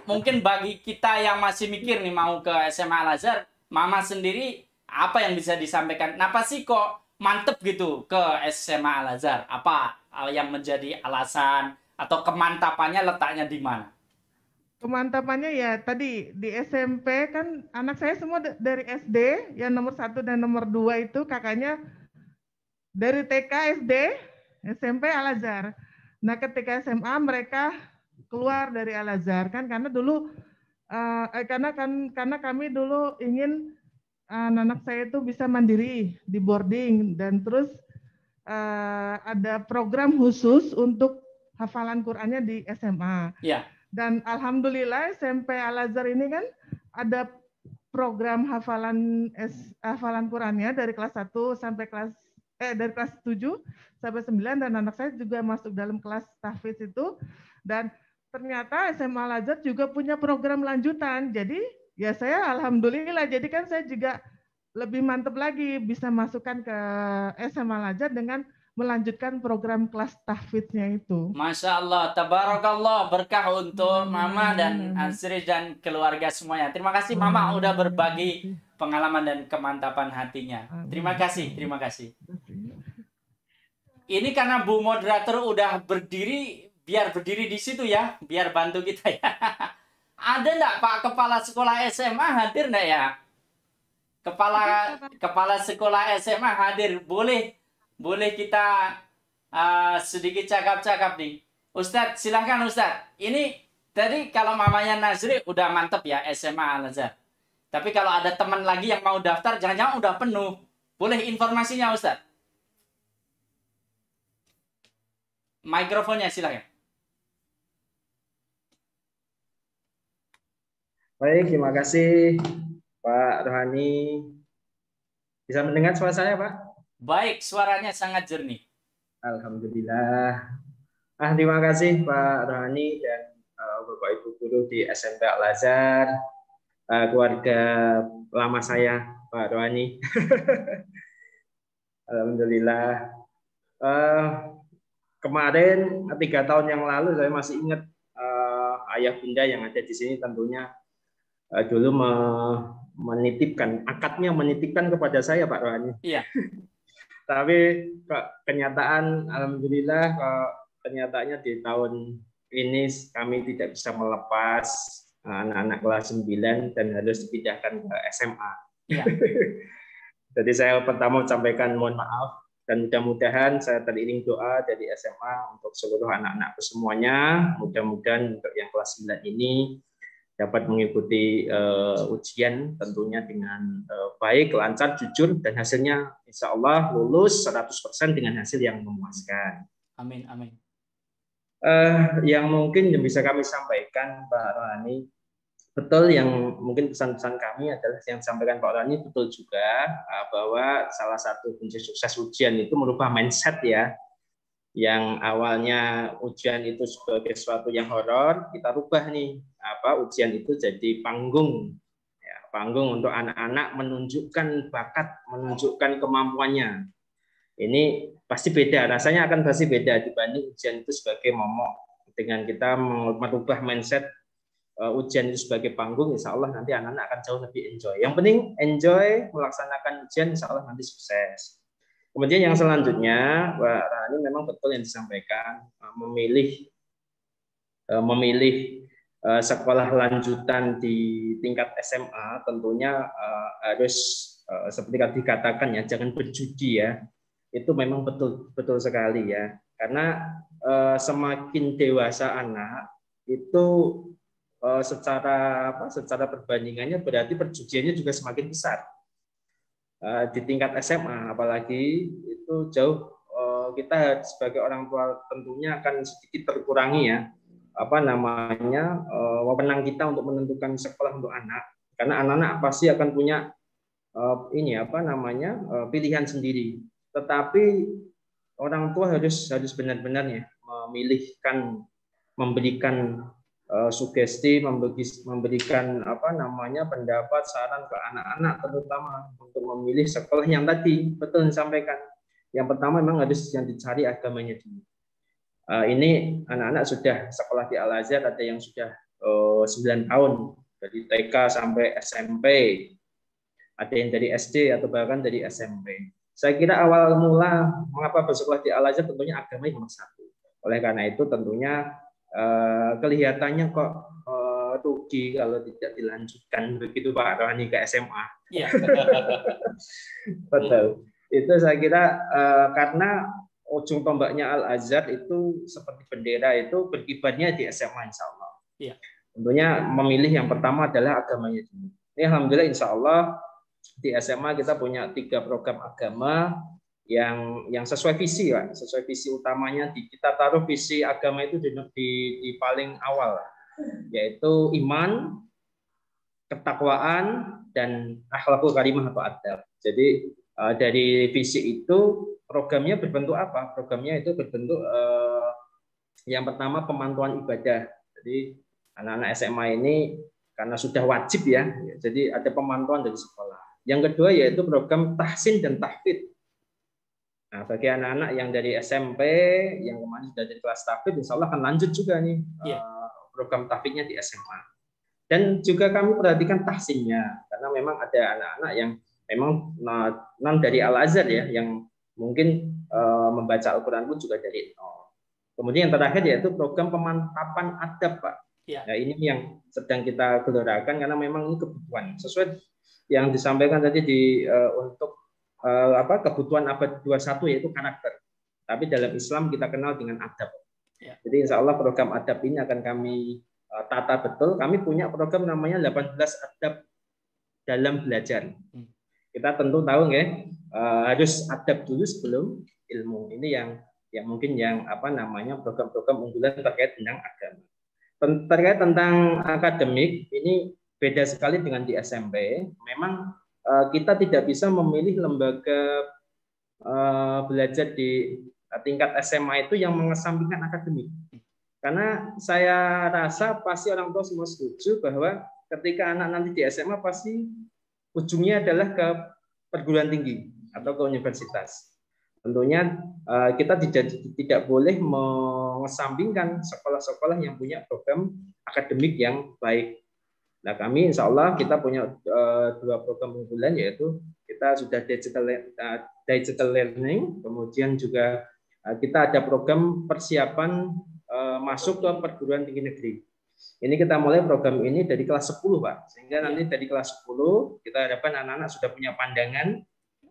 mungkin bagi kita yang masih mikir nih mau ke SMA Al-Azhar, Mama sendiri apa yang bisa disampaikan? Kenapa sih kok mantep gitu ke SMA Al-Azhar? Apa yang menjadi alasan atau kemantapannya letaknya di mana? Kemantapannya ya tadi di SMP kan anak saya semua dari SD, yang nomor 1 dan nomor 2 itu kakaknya dari TK, SD, SMP Al-Azhar. Nah ketika SMA mereka keluar dari Al-Azhar kan karena dulu karena kami dulu ingin anak saya itu bisa mandiri di boarding, dan terus ada program khusus untuk hafalan Qurannya di SMA. Ya, Dan alhamdulillah SMP Al-Azhar ini kan ada program hafalan Qurannya dari kelas 1 sampai dari kelas 7 sampai 9, dan anak saya juga masuk dalam kelas tahfiz itu. Dan ternyata SMA Al-Azhar juga punya program lanjutan. Jadi ya saya alhamdulillah, jadi kan saya juga lebih mantap lagi bisa masukkan ke SMA Al-Azhar dengan melanjutkan program kelas tahfidznya itu. Masya Allah, tabarakallah, berkah untuk Amin, Mama amin, dan amin. Asri dan keluarga semuanya. Terima kasih Mama udah berbagi pengalaman dan kemantapan hatinya. Terima kasih, terima kasih. Ini karena Bu Moderator udah berdiri, biar berdiri di situ ya, biar bantu kita ya. Ada enggak Pak Kepala Sekolah SMA hadir enggak ya? Kepala Sekolah SMA hadir, boleh kita sedikit cakap-cakap nih. Ustadz, silahkan Ustadz. Ini tadi kalau mamanya Nazri udah mantep ya SMA Al-Azhar. Tapi kalau ada teman lagi yang mau daftar, jangan-jangan udah penuh. Boleh informasinya Ustadz? Mikrofonnya silahkan. Baik, terima kasih Pak Rohani. Bisa mendengar suara saya, Pak? Baik, suaranya sangat jernih. Alhamdulillah. Terima kasih Pak Rohani dan Bapak Ibu guru di SMP Al-Azhar, keluarga lama saya Pak Rohani. Alhamdulillah. Kemarin 3 tahun yang lalu saya masih ingat ayah bunda yang ada di sini tentunya dulu menitipkan kepada saya Pak Rohani. Iya. Tapi kenyataan alhamdulillah kenyataannya di tahun ini kami tidak bisa melepas anak-anak kelas 9 dan harus dipindahkan ke SMA. Iya. Jadi saya pertama sampaikan mohon maaf dan mudah-mudahan saya teriring doa dari SMA untuk seluruh anak-anakku semuanya. Mudah-mudahan untuk yang kelas 9 ini dapat mengikuti ujian tentunya dengan baik, lancar, jujur, dan hasilnya insya Allah lulus 100% dengan hasil yang memuaskan. Amin, amin. Yang mungkin yang bisa kami sampaikan Pak Rohani, betul yang mungkin pesan-pesan kami adalah yang disampaikan Pak Rohani betul juga bahwa salah satu kunci sukses ujian itu merubah mindset ya. Yang awalnya ujian itu sebagai sesuatu yang horor, kita rubah nih ujian itu jadi panggung ya, panggung untuk anak-anak menunjukkan bakat, menunjukkan kemampuannya. Ini pasti beda, rasanya akan pasti beda dibanding ujian itu sebagai momok. Dengan kita merubah mindset ujian itu sebagai panggung, insya Allah nanti anak-anak akan jauh lebih enjoy. Yang penting enjoy melaksanakan ujian, insya Allah nanti sukses. Kemudian yang selanjutnya, Pak Rani memang betul yang disampaikan, memilih sekolah lanjutan di tingkat SMA tentunya harus seperti tadi dikatakan ya, jangan berjudi ya. Itu memang betul sekali ya. Karena semakin dewasa anak itu secara perbandingannya berarti perjudiannya juga semakin besar. Di tingkat SMA apalagi itu jauh kita sebagai orang tua tentunya akan sedikit terkurangi ya wewenang kita untuk menentukan sekolah untuk anak, karena anak-anak pasti akan punya pilihan sendiri, tetapi orang tua harus benar-benar ya memberikan sugesti, memberikan pendapat, saran ke anak-anak terutama untuk memilih sekolah yang tadi betul disampaikan. Yang pertama memang harus yang dicari agamanya dulu. Ini anak-anak sudah sekolah di Al-Azhar, ada yang sudah 9 tahun dari TK sampai SMP, ada yang dari SD atau bahkan dari SMP. Saya kira awal mula mengapa bersekolah di Al-Azhar tentunya agama yang nomor satu. Oleh karena itu tentunya kelihatannya kok rugi kalau tidak dilanjutkan begitu Pak Rohani ke SMA. Iya. Betul. Itu saya kira karena ujung tombaknya Al-Azhar itu seperti bendera itu berkibarnya di SMA insya Allah. Iya. Tentunya memilih yang pertama adalah agamanya dulu. Ini alhamdulillah insya Allah di SMA kita punya 3 program agama yang sesuai visi, Pak. Sesuai visi utamanya kita taruh visi agama itu di paling awal, yaitu iman, ketakwaan, dan akhlakul karimah atau adab. Jadi dari visi itu programnya berbentuk apa? Programnya itu berbentuk yang pertama pemantauan ibadah. Jadi anak-anak SMA ini karena sudah wajib ya, jadi ada pemantauan dari sekolah. Yang kedua yaitu program tahsin dan tahfidz. Nah, bagi anak-anak yang dari SMP, yang kemarin sudah dari kelas tahfidz, insya Allah akan lanjut juga nih program tahfidznya di SMA. Dan juga kami perhatikan tahsinnya, karena memang ada anak-anak yang memang non dari Al-Azhar ya, yang mungkin membaca Al-Quran pun juga dari nol. Kemudian yang terakhir yaitu program pemantapan adab, Pak. Nah, ini yang sedang kita gelorakan karena memang ini kebutuhan sesuai yang disampaikan tadi untuk kebutuhan abad 21 yaitu karakter. Tapi dalam Islam kita kenal dengan adab. Jadi insya Allah program adab ini akan kami tata betul. Kami punya program namanya 18 adab dalam belajar. Kita tentu tahu ya, harus adab dulu sebelum ilmu. Ini yang mungkin yang program-program unggulan terkait dengan agama. Terkait tentang akademik ini beda sekali dengan di SMP. Memang kita tidak bisa memilih lembaga belajar di tingkat SMA itu yang mengesampingkan akademik. Karena saya rasa pasti orang tua semua setuju bahwa ketika anak nanti di SMA pasti ujungnya adalah ke perguruan tinggi atau ke universitas. Tentunya kita tidak boleh mengesampingkan sekolah-sekolah yang punya program akademik yang baik. Nah, kami insya Allah kita punya 2 program unggulan, yaitu kita sudah digital learning, kemudian juga kita ada program persiapan masuk ke perguruan tinggi negeri. Ini kita mulai program ini dari kelas 10, Pak. Sehingga nanti dari kelas 10 kita harapkan anak-anak sudah punya pandangan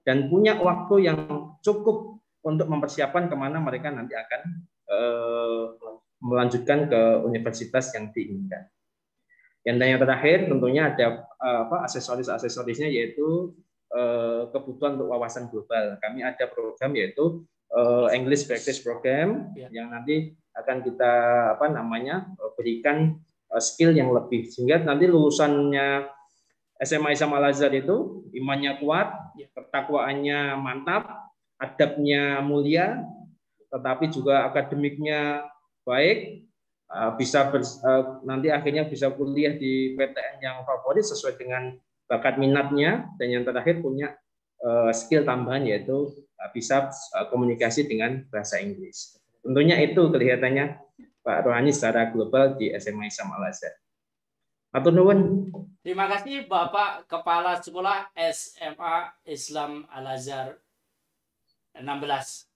dan punya waktu yang cukup untuk mempersiapkan kemana mereka nanti akan melanjutkan ke universitas yang diinginkan. Yang terakhir tentunya ada aksesoris-aksesorisnya, yaitu kebutuhan untuk wawasan global. Kami ada program yaitu English Practice Program yang nanti akan kita berikan skill yang lebih, sehingga nanti lulusannya SMA Islam Al-Azhar itu imannya kuat, ketakwaannya mantap, adabnya mulia, tetapi juga akademiknya baik, nanti akhirnya bisa kuliah di PTN yang favorit sesuai dengan bakat minatnya, dan yang terakhir punya skill tambahan yaitu bisa komunikasi dengan bahasa Inggris. Tentunya itu kelihatannya Pak Rohani secara global di SMA Islam Al-Azhar. Matur nuwun. Terima kasih Bapak Kepala Sekolah SMA Islam Al-Azhar 16.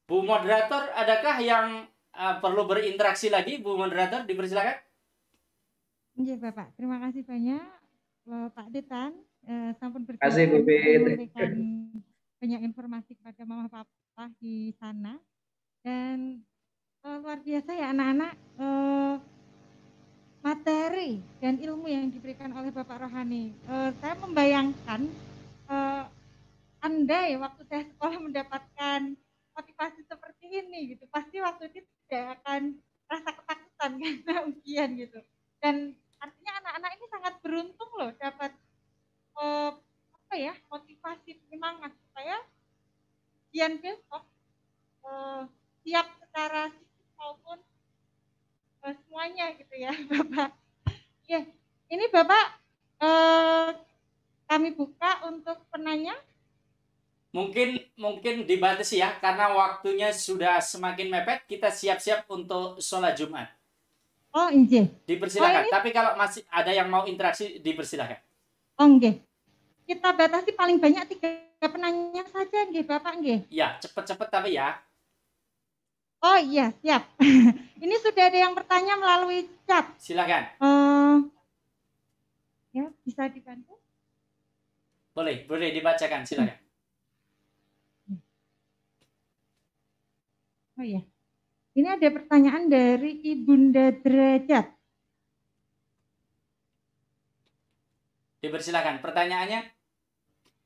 Bu Moderator, adakah yang perlu berinteraksi lagi? Bu Moderator, dipersilakan. Iya Bapak, terima kasih banyak Pak Detan. Sampun berkenan memberikan banyak informasi kepada Mama Papa di sana. Dan luar biasa ya anak-anak, materi dan ilmu yang diberikan oleh Bapak Rohani. Saya membayangkan andai waktu saya sekolah mendapatkan motivasi seperti ini gitu, pasti waktu itu tidak akan rasa ketakutan karena ujian gitu. Dan artinya anak-anak ini sangat beruntung loh dapat motivasi semangat supaya ujian besok siap secara fisik maupun semuanya gitu ya Bapak. Ya, ini Bapak kami buka untuk penanya. Mungkin dibatasi ya, karena waktunya sudah semakin mepet. Kita siap-siap untuk sholat Jumat. Oh iya. Dipersilakan. Tapi kalau masih ada yang mau interaksi, dipersilakan. Oh iya. Kita batasi paling banyak 30 penanya saja nggih Bapak nggih. Ya, cepet-cepet tapi ya. Oh iya, siap. Ini sudah ada yang bertanya melalui chat. Silakan. Ya, bisa dibantu? Boleh dibacakan, silakan. Oh iya. Ini ada pertanyaan dari Ibunda Derajat. Dipersilakan. Pertanyaannya?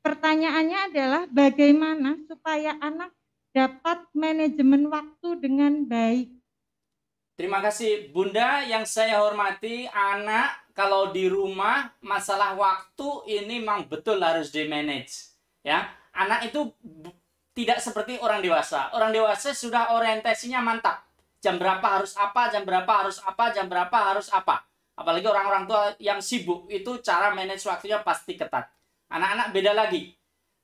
Pertanyaannya adalah bagaimana supaya anak dapat manajemen waktu dengan baik? Terima kasih Bunda yang saya hormati. Anak kalau di rumah masalah waktu ini memang betul harus di manage. Ya, anak itu tidak seperti orang dewasa. Orang dewasa sudah orientasinya mantap. Jam berapa harus apa, jam berapa harus apa, jam berapa harus apa. Apalagi orang-orang tua yang sibuk, itu cara manage waktunya pasti ketat. Anak-anak beda lagi.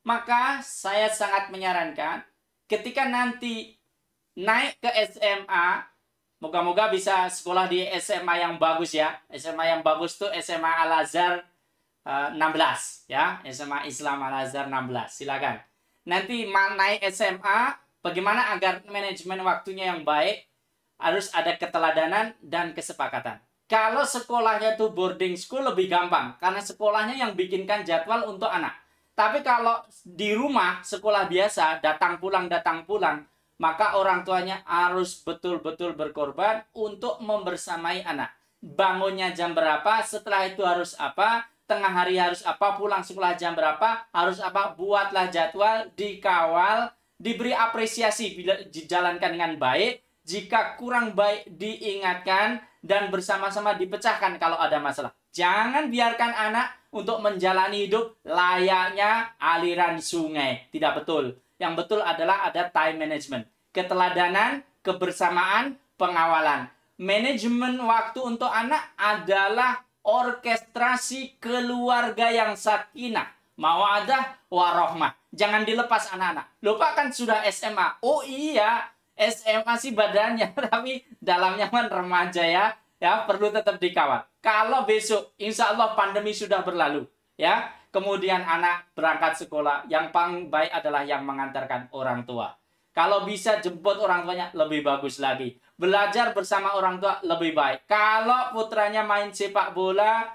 Maka saya sangat menyarankan ketika nanti naik ke SMA, moga-moga bisa sekolah di SMA yang bagus ya. SMA yang bagus tuh SMA Al-Azhar 16 ya. SMA Islam Al-Azhar 16. Silakan. Nanti naik SMA, bagaimana agar manajemen waktunya yang baik? Harus ada keteladanan dan kesepakatan. Kalau sekolahnya tuh boarding school lebih gampang, karena sekolahnya yang bikinkan jadwal untuk anak. Tapi kalau di rumah, sekolah biasa, datang pulang, maka orang tuanya harus betul-betul berkorban untuk membersamai anak. Bangunnya jam berapa, setelah itu harus apa, tengah hari harus apa, pulang sekolah jam berapa, harus apa, buatlah jadwal, dikawal, diberi apresiasi bila dijalankan dengan baik, jika kurang baik diingatkan, dan bersama-sama dipecahkan kalau ada masalah. Jangan biarkan anak untuk menjalani hidup layaknya aliran sungai. Tidak betul. Yang betul adalah ada time management. Keteladanan, kebersamaan, pengawalan. Manajemen waktu untuk anak adalah orkestrasi keluarga yang sakinah, mawaddah, warohmah. Jangan dilepas anak-anak. Lupa kan sudah SMA. Oh iya, SMA sih badannya, tapi dalamnya kan remaja ya. Ya, perlu tetap dikawal. Kalau besok, insya Allah pandemi sudah berlalu. Ya, kemudian anak berangkat sekolah, yang paling baik adalah yang mengantarkan orang tua. Kalau bisa jemput orang tuanya, lebih bagus lagi. Belajar bersama orang tua, lebih baik. Kalau putranya main sepak bola,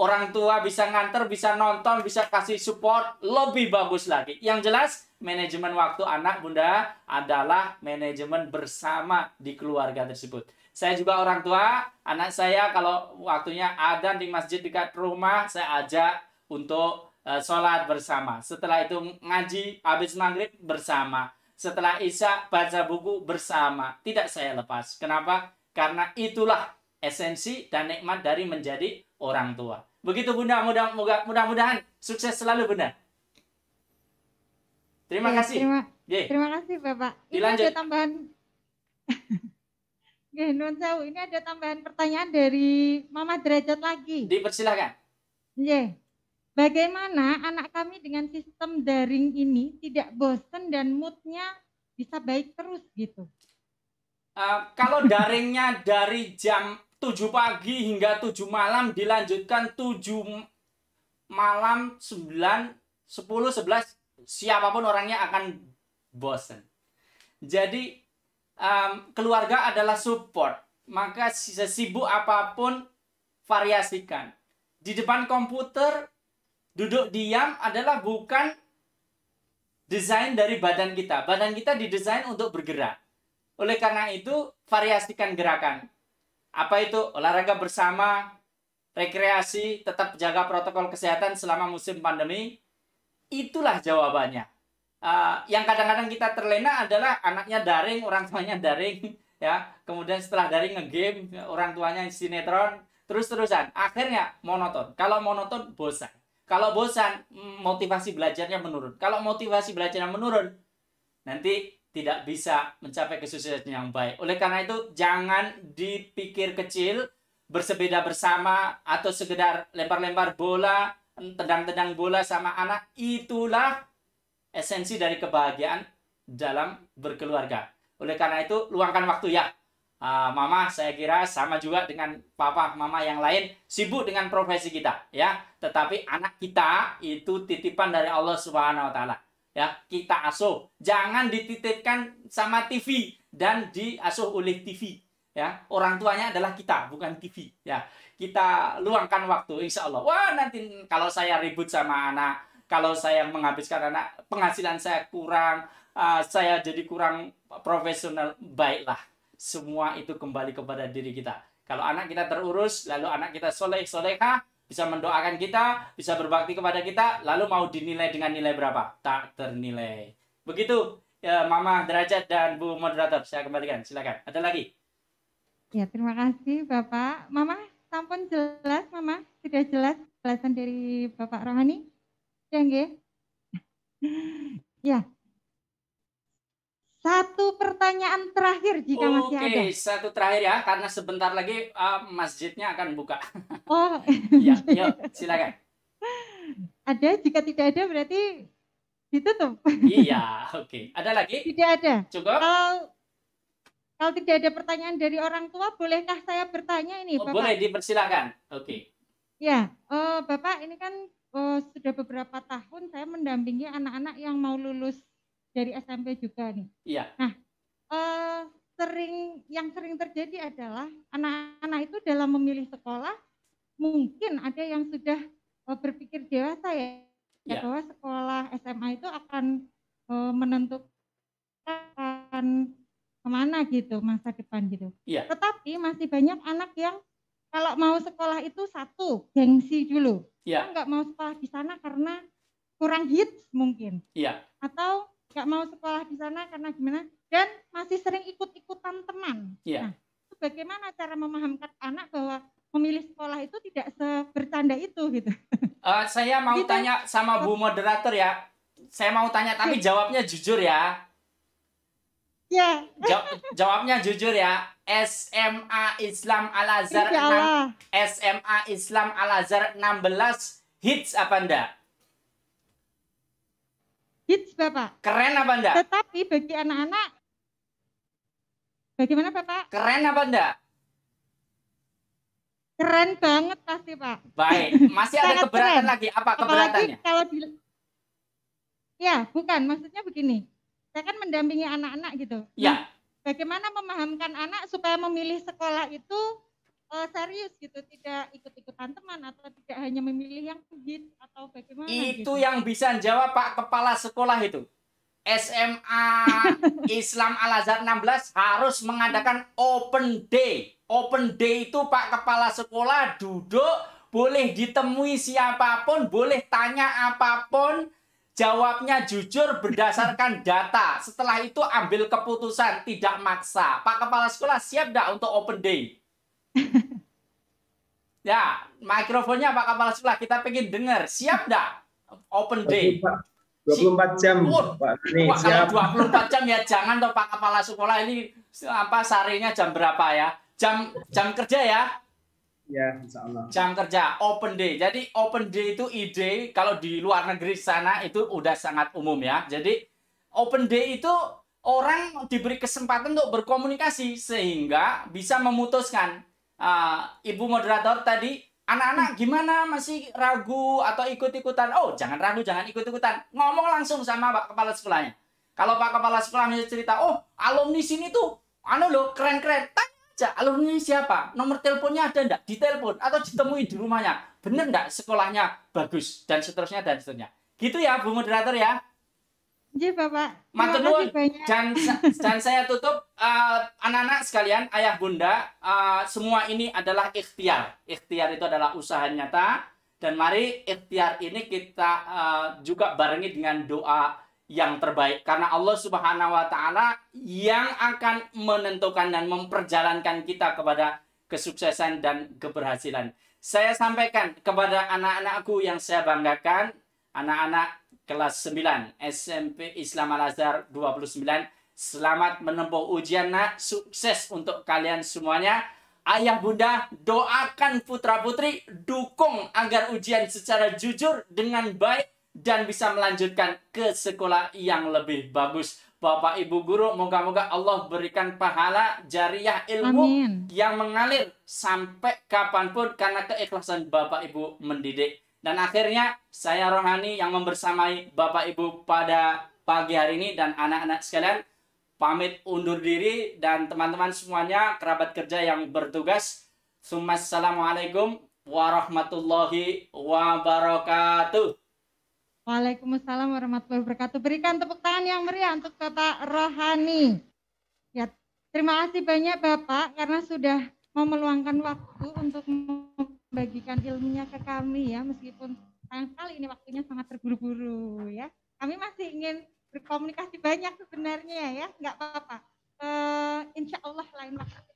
orang tua bisa nganter, bisa nonton, bisa kasih support, lebih bagus lagi. Yang jelas, manajemen waktu anak Bunda adalah manajemen bersama di keluarga tersebut. Saya juga orang tua, anak saya kalau waktunya adzan di masjid dekat rumah, saya ajak untuk sholat bersama. Setelah itu ngaji, habis maghrib bersama. Setelah isya baca buku bersama. Tidak saya lepas. Kenapa? Karena itulah esensi dan nikmat dari menjadi orang tua. Begitu Bunda, mudah-mudahan sukses selalu Bunda. Terima kasih. Terima kasih Bapak. Ini Dilanjut. ada tambahan. Nun Sewu, ini ada tambahan pertanyaan dari Mama Derajat lagi. Dipersilakan. Bagaimana anak kami dengan sistem daring ini tidak bosan dan moodnya bisa baik terus gitu? Kalau daringnya dari jam 7 pagi hingga 7 malam dilanjutkan 7 malam 9, 10, 11, siapapun orangnya akan bosan. Jadi keluarga adalah support, maka sesibuk apapun variasikan. Di depan komputer duduk diam adalah bukan desain dari badan kita. Badan kita didesain untuk bergerak. Oleh karena itu variasikan gerakan. Apa itu? Olahraga bersama, rekreasi, tetap jaga protokol kesehatan selama musim pandemi. Itulah jawabannya. Yang kadang-kadang kita terlena adalah anaknya daring, orang tuanya daring, ya. Kemudian setelah daring nge-game, orang tuanya sinetron, terus-terusan. Akhirnya monoton. Kalau monoton, bosan. Kalau bosan, motivasi belajarnya menurun. Kalau motivasi belajarnya menurun, nanti tidak bisa mencapai kesuksesan yang baik. Oleh karena itu, jangan dipikir kecil, bersepeda bersama, atau sekedar lempar-lempar bola, tendang-tendang bola sama anak. Itulah esensi dari kebahagiaan dalam berkeluarga. Oleh karena itu, luangkan waktu ya. Mama saya kira sama juga dengan papa, mama yang lain sibuk dengan profesi kita ya. Tetapi anak kita itu titipan dari Allah Subhanahu wa taala. ya, kita asuh. Jangan dititipkan sama TV dan diasuh oleh TV. Ya, orang tuanya adalah kita, bukan TV. Ya, kita luangkan waktu, insya Allah. Wah, nanti kalau saya ribut sama anak, kalau saya menghabiskan anak, penghasilan saya kurang, saya jadi kurang profesional. Baiklah, semua itu kembali kepada diri kita. Kalau anak kita terurus, lalu anak kita soleh, soleha, bisa mendoakan kita, bisa berbakti kepada kita, lalu mau dinilai dengan nilai berapa? Tak ternilai. Begitu, ya, Mama Derajat dan Bu Moderator. Saya kembalikan, silakan. Ada lagi? Ya, terima kasih Bapak. Mama, sampun jelas Mama, sudah jelas jelasan dari Bapak Rohani. Ya, nggih? Ya. Satu pertanyaan terakhir jika masih ada. Oke, satu terakhir ya, karena sebentar lagi masjidnya akan buka. Oh, Ya, yuk, silakan. ada, jika tidak ada berarti ditutup. Iya, oke. Ada lagi? Tidak ada. Cukup? Kalau tidak ada pertanyaan dari orang tua, bolehkah saya bertanya ini, Bapak? Boleh, dipersilakan. Oke. Ya, Bapak, ini kan sudah beberapa tahun saya mendampingi anak-anak yang mau lulus dari SMP juga nih. Iya. Nah, yang sering terjadi adalah anak-anak itu dalam memilih sekolah, mungkin ada yang sudah berpikir dewasa ya, bahwa sekolah SMA itu akan menentukan kemana gitu masa depan gitu. Iya. Tetapi masih banyak anak yang kalau mau sekolah itu satu gengsi dulu. Iya. Nggak mau sekolah di sana karena kurang hits mungkin. Iya. Atau nggak mau sekolah di sana karena gimana? Dan masih sering ikut-ikutan teman. Iya. Nah, bagaimana cara memahamkan anak bahwa memilih sekolah itu tidak sebercanda itu gitu? Saya mau Gitu. tanya sama Bu Moderator ya. Saya mau tanya tapi jawabnya jujur ya. Ya. Jawabnya jujur ya. SMA Islam Al Azhar Insya Allah. SMA Islam Al Azhar 16 hits apa enggak? Hits Bapak. Keren apa enggak? Tetapi bagi anak-anak, bagaimana Bapak? Keren apa enggak? Keren banget pasti Pak. Baik, masih ada Sangat keberatan keren. lagi. Apa Apalagi keberatannya? kalau ya bukan, maksudnya begini. Saya kan mendampingi anak-anak gitu. Ya. Bagaimana memahamkan anak supaya memilih sekolah itu serius gitu, tidak ikut-ikutan teman atau tidak hanya memilih yang hits atau bagaimana? Itu gitu. yang bisa jawab Pak Kepala Sekolah itu. SMA Islam Al Azhar 16 harus mengadakan open day. Open day itu Pak Kepala Sekolah duduk, boleh ditemui siapapun, boleh tanya apapun, jawabnya jujur berdasarkan data. Setelah itu ambil keputusan, tidak maksa. Pak Kepala Sekolah siap nggak untuk open day? Ya, mikrofonnya Pak Kepala Sekolah, kita pengen dengar. Siap nggak open day? 24 jam, Pak. Nih, Wah, siap. kalau 24 jam ya jangan dong Pak Kepala Sekolah, ini apa sarinya jam berapa ya? Jam kerja ya? Ya, insya Allah. Jam kerja, open day. Jadi open day itu ide kalau di luar negeri sana itu udah sangat umum ya. Jadi open day itu orang diberi kesempatan untuk berkomunikasi sehingga bisa memutuskan. Ibu moderator tadi, anak-anak gimana, masih ragu atau ikut-ikutan? Oh, jangan ragu, jangan ikut-ikutan. Ngomong langsung sama Pak Kepala Sekolahnya. Kalau Pak Kepala Sekolah misalnya cerita, oh alumni sini tuh, loh keren-keren. Tanya aja, alumni siapa? Nomor teleponnya ada enggak? Ditelepon atau ditemui di rumahnya. Bener enggak sekolahnya bagus? Dan seterusnya, dan seterusnya. Gitu ya, Bu Moderator ya. Iya Bapak. Matur Terima nuwun. kasih banyak. Dan saya tutup, anak-anak sekalian, ayah bunda, semua ini adalah ikhtiar. Ikhtiar itu adalah usaha nyata. Dan mari ikhtiar ini kita juga barengi dengan doa yang terbaik. Karena Allah Subhanahu wa Ta'ala yang akan menentukan dan memperjalankan kita kepada kesuksesan dan keberhasilan. Saya sampaikan kepada anak-anakku yang saya banggakan, anak-anak kelas 9 SMP Islam Al Azhar 29, selamat menempuh ujian nak, sukses untuk kalian semuanya. Ayah bunda, doakan putra putri, dukung agar ujian secara jujur dengan baik dan bisa melanjutkan ke sekolah yang lebih bagus. Bapak Ibu guru, moga-moga Allah berikan pahala jariah ilmu Amin. yang mengalir sampai kapanpun karena keikhlasan Bapak Ibu mendidik. Dan akhirnya saya Rohani yang membersamai Bapak Ibu pada pagi hari ini dan anak-anak sekalian pamit undur diri, dan teman-teman semuanya kerabat kerja yang bertugas. Assalamualaikum warahmatullahi wabarakatuh. Waalaikumsalam warahmatullahi wabarakatuh. Berikan tepuk tangan yang meriah untuk Bapak Rohani. Ya, terima kasih banyak Bapak karena sudah mau meluangkan waktu untuk membagikan ilmunya ke kami ya, meskipun sayang sekali ini waktunya sangat terburu-buru ya. Kami masih ingin berkomunikasi banyak sebenarnya ya, nggak apa-apa. Insya Allah lain waktu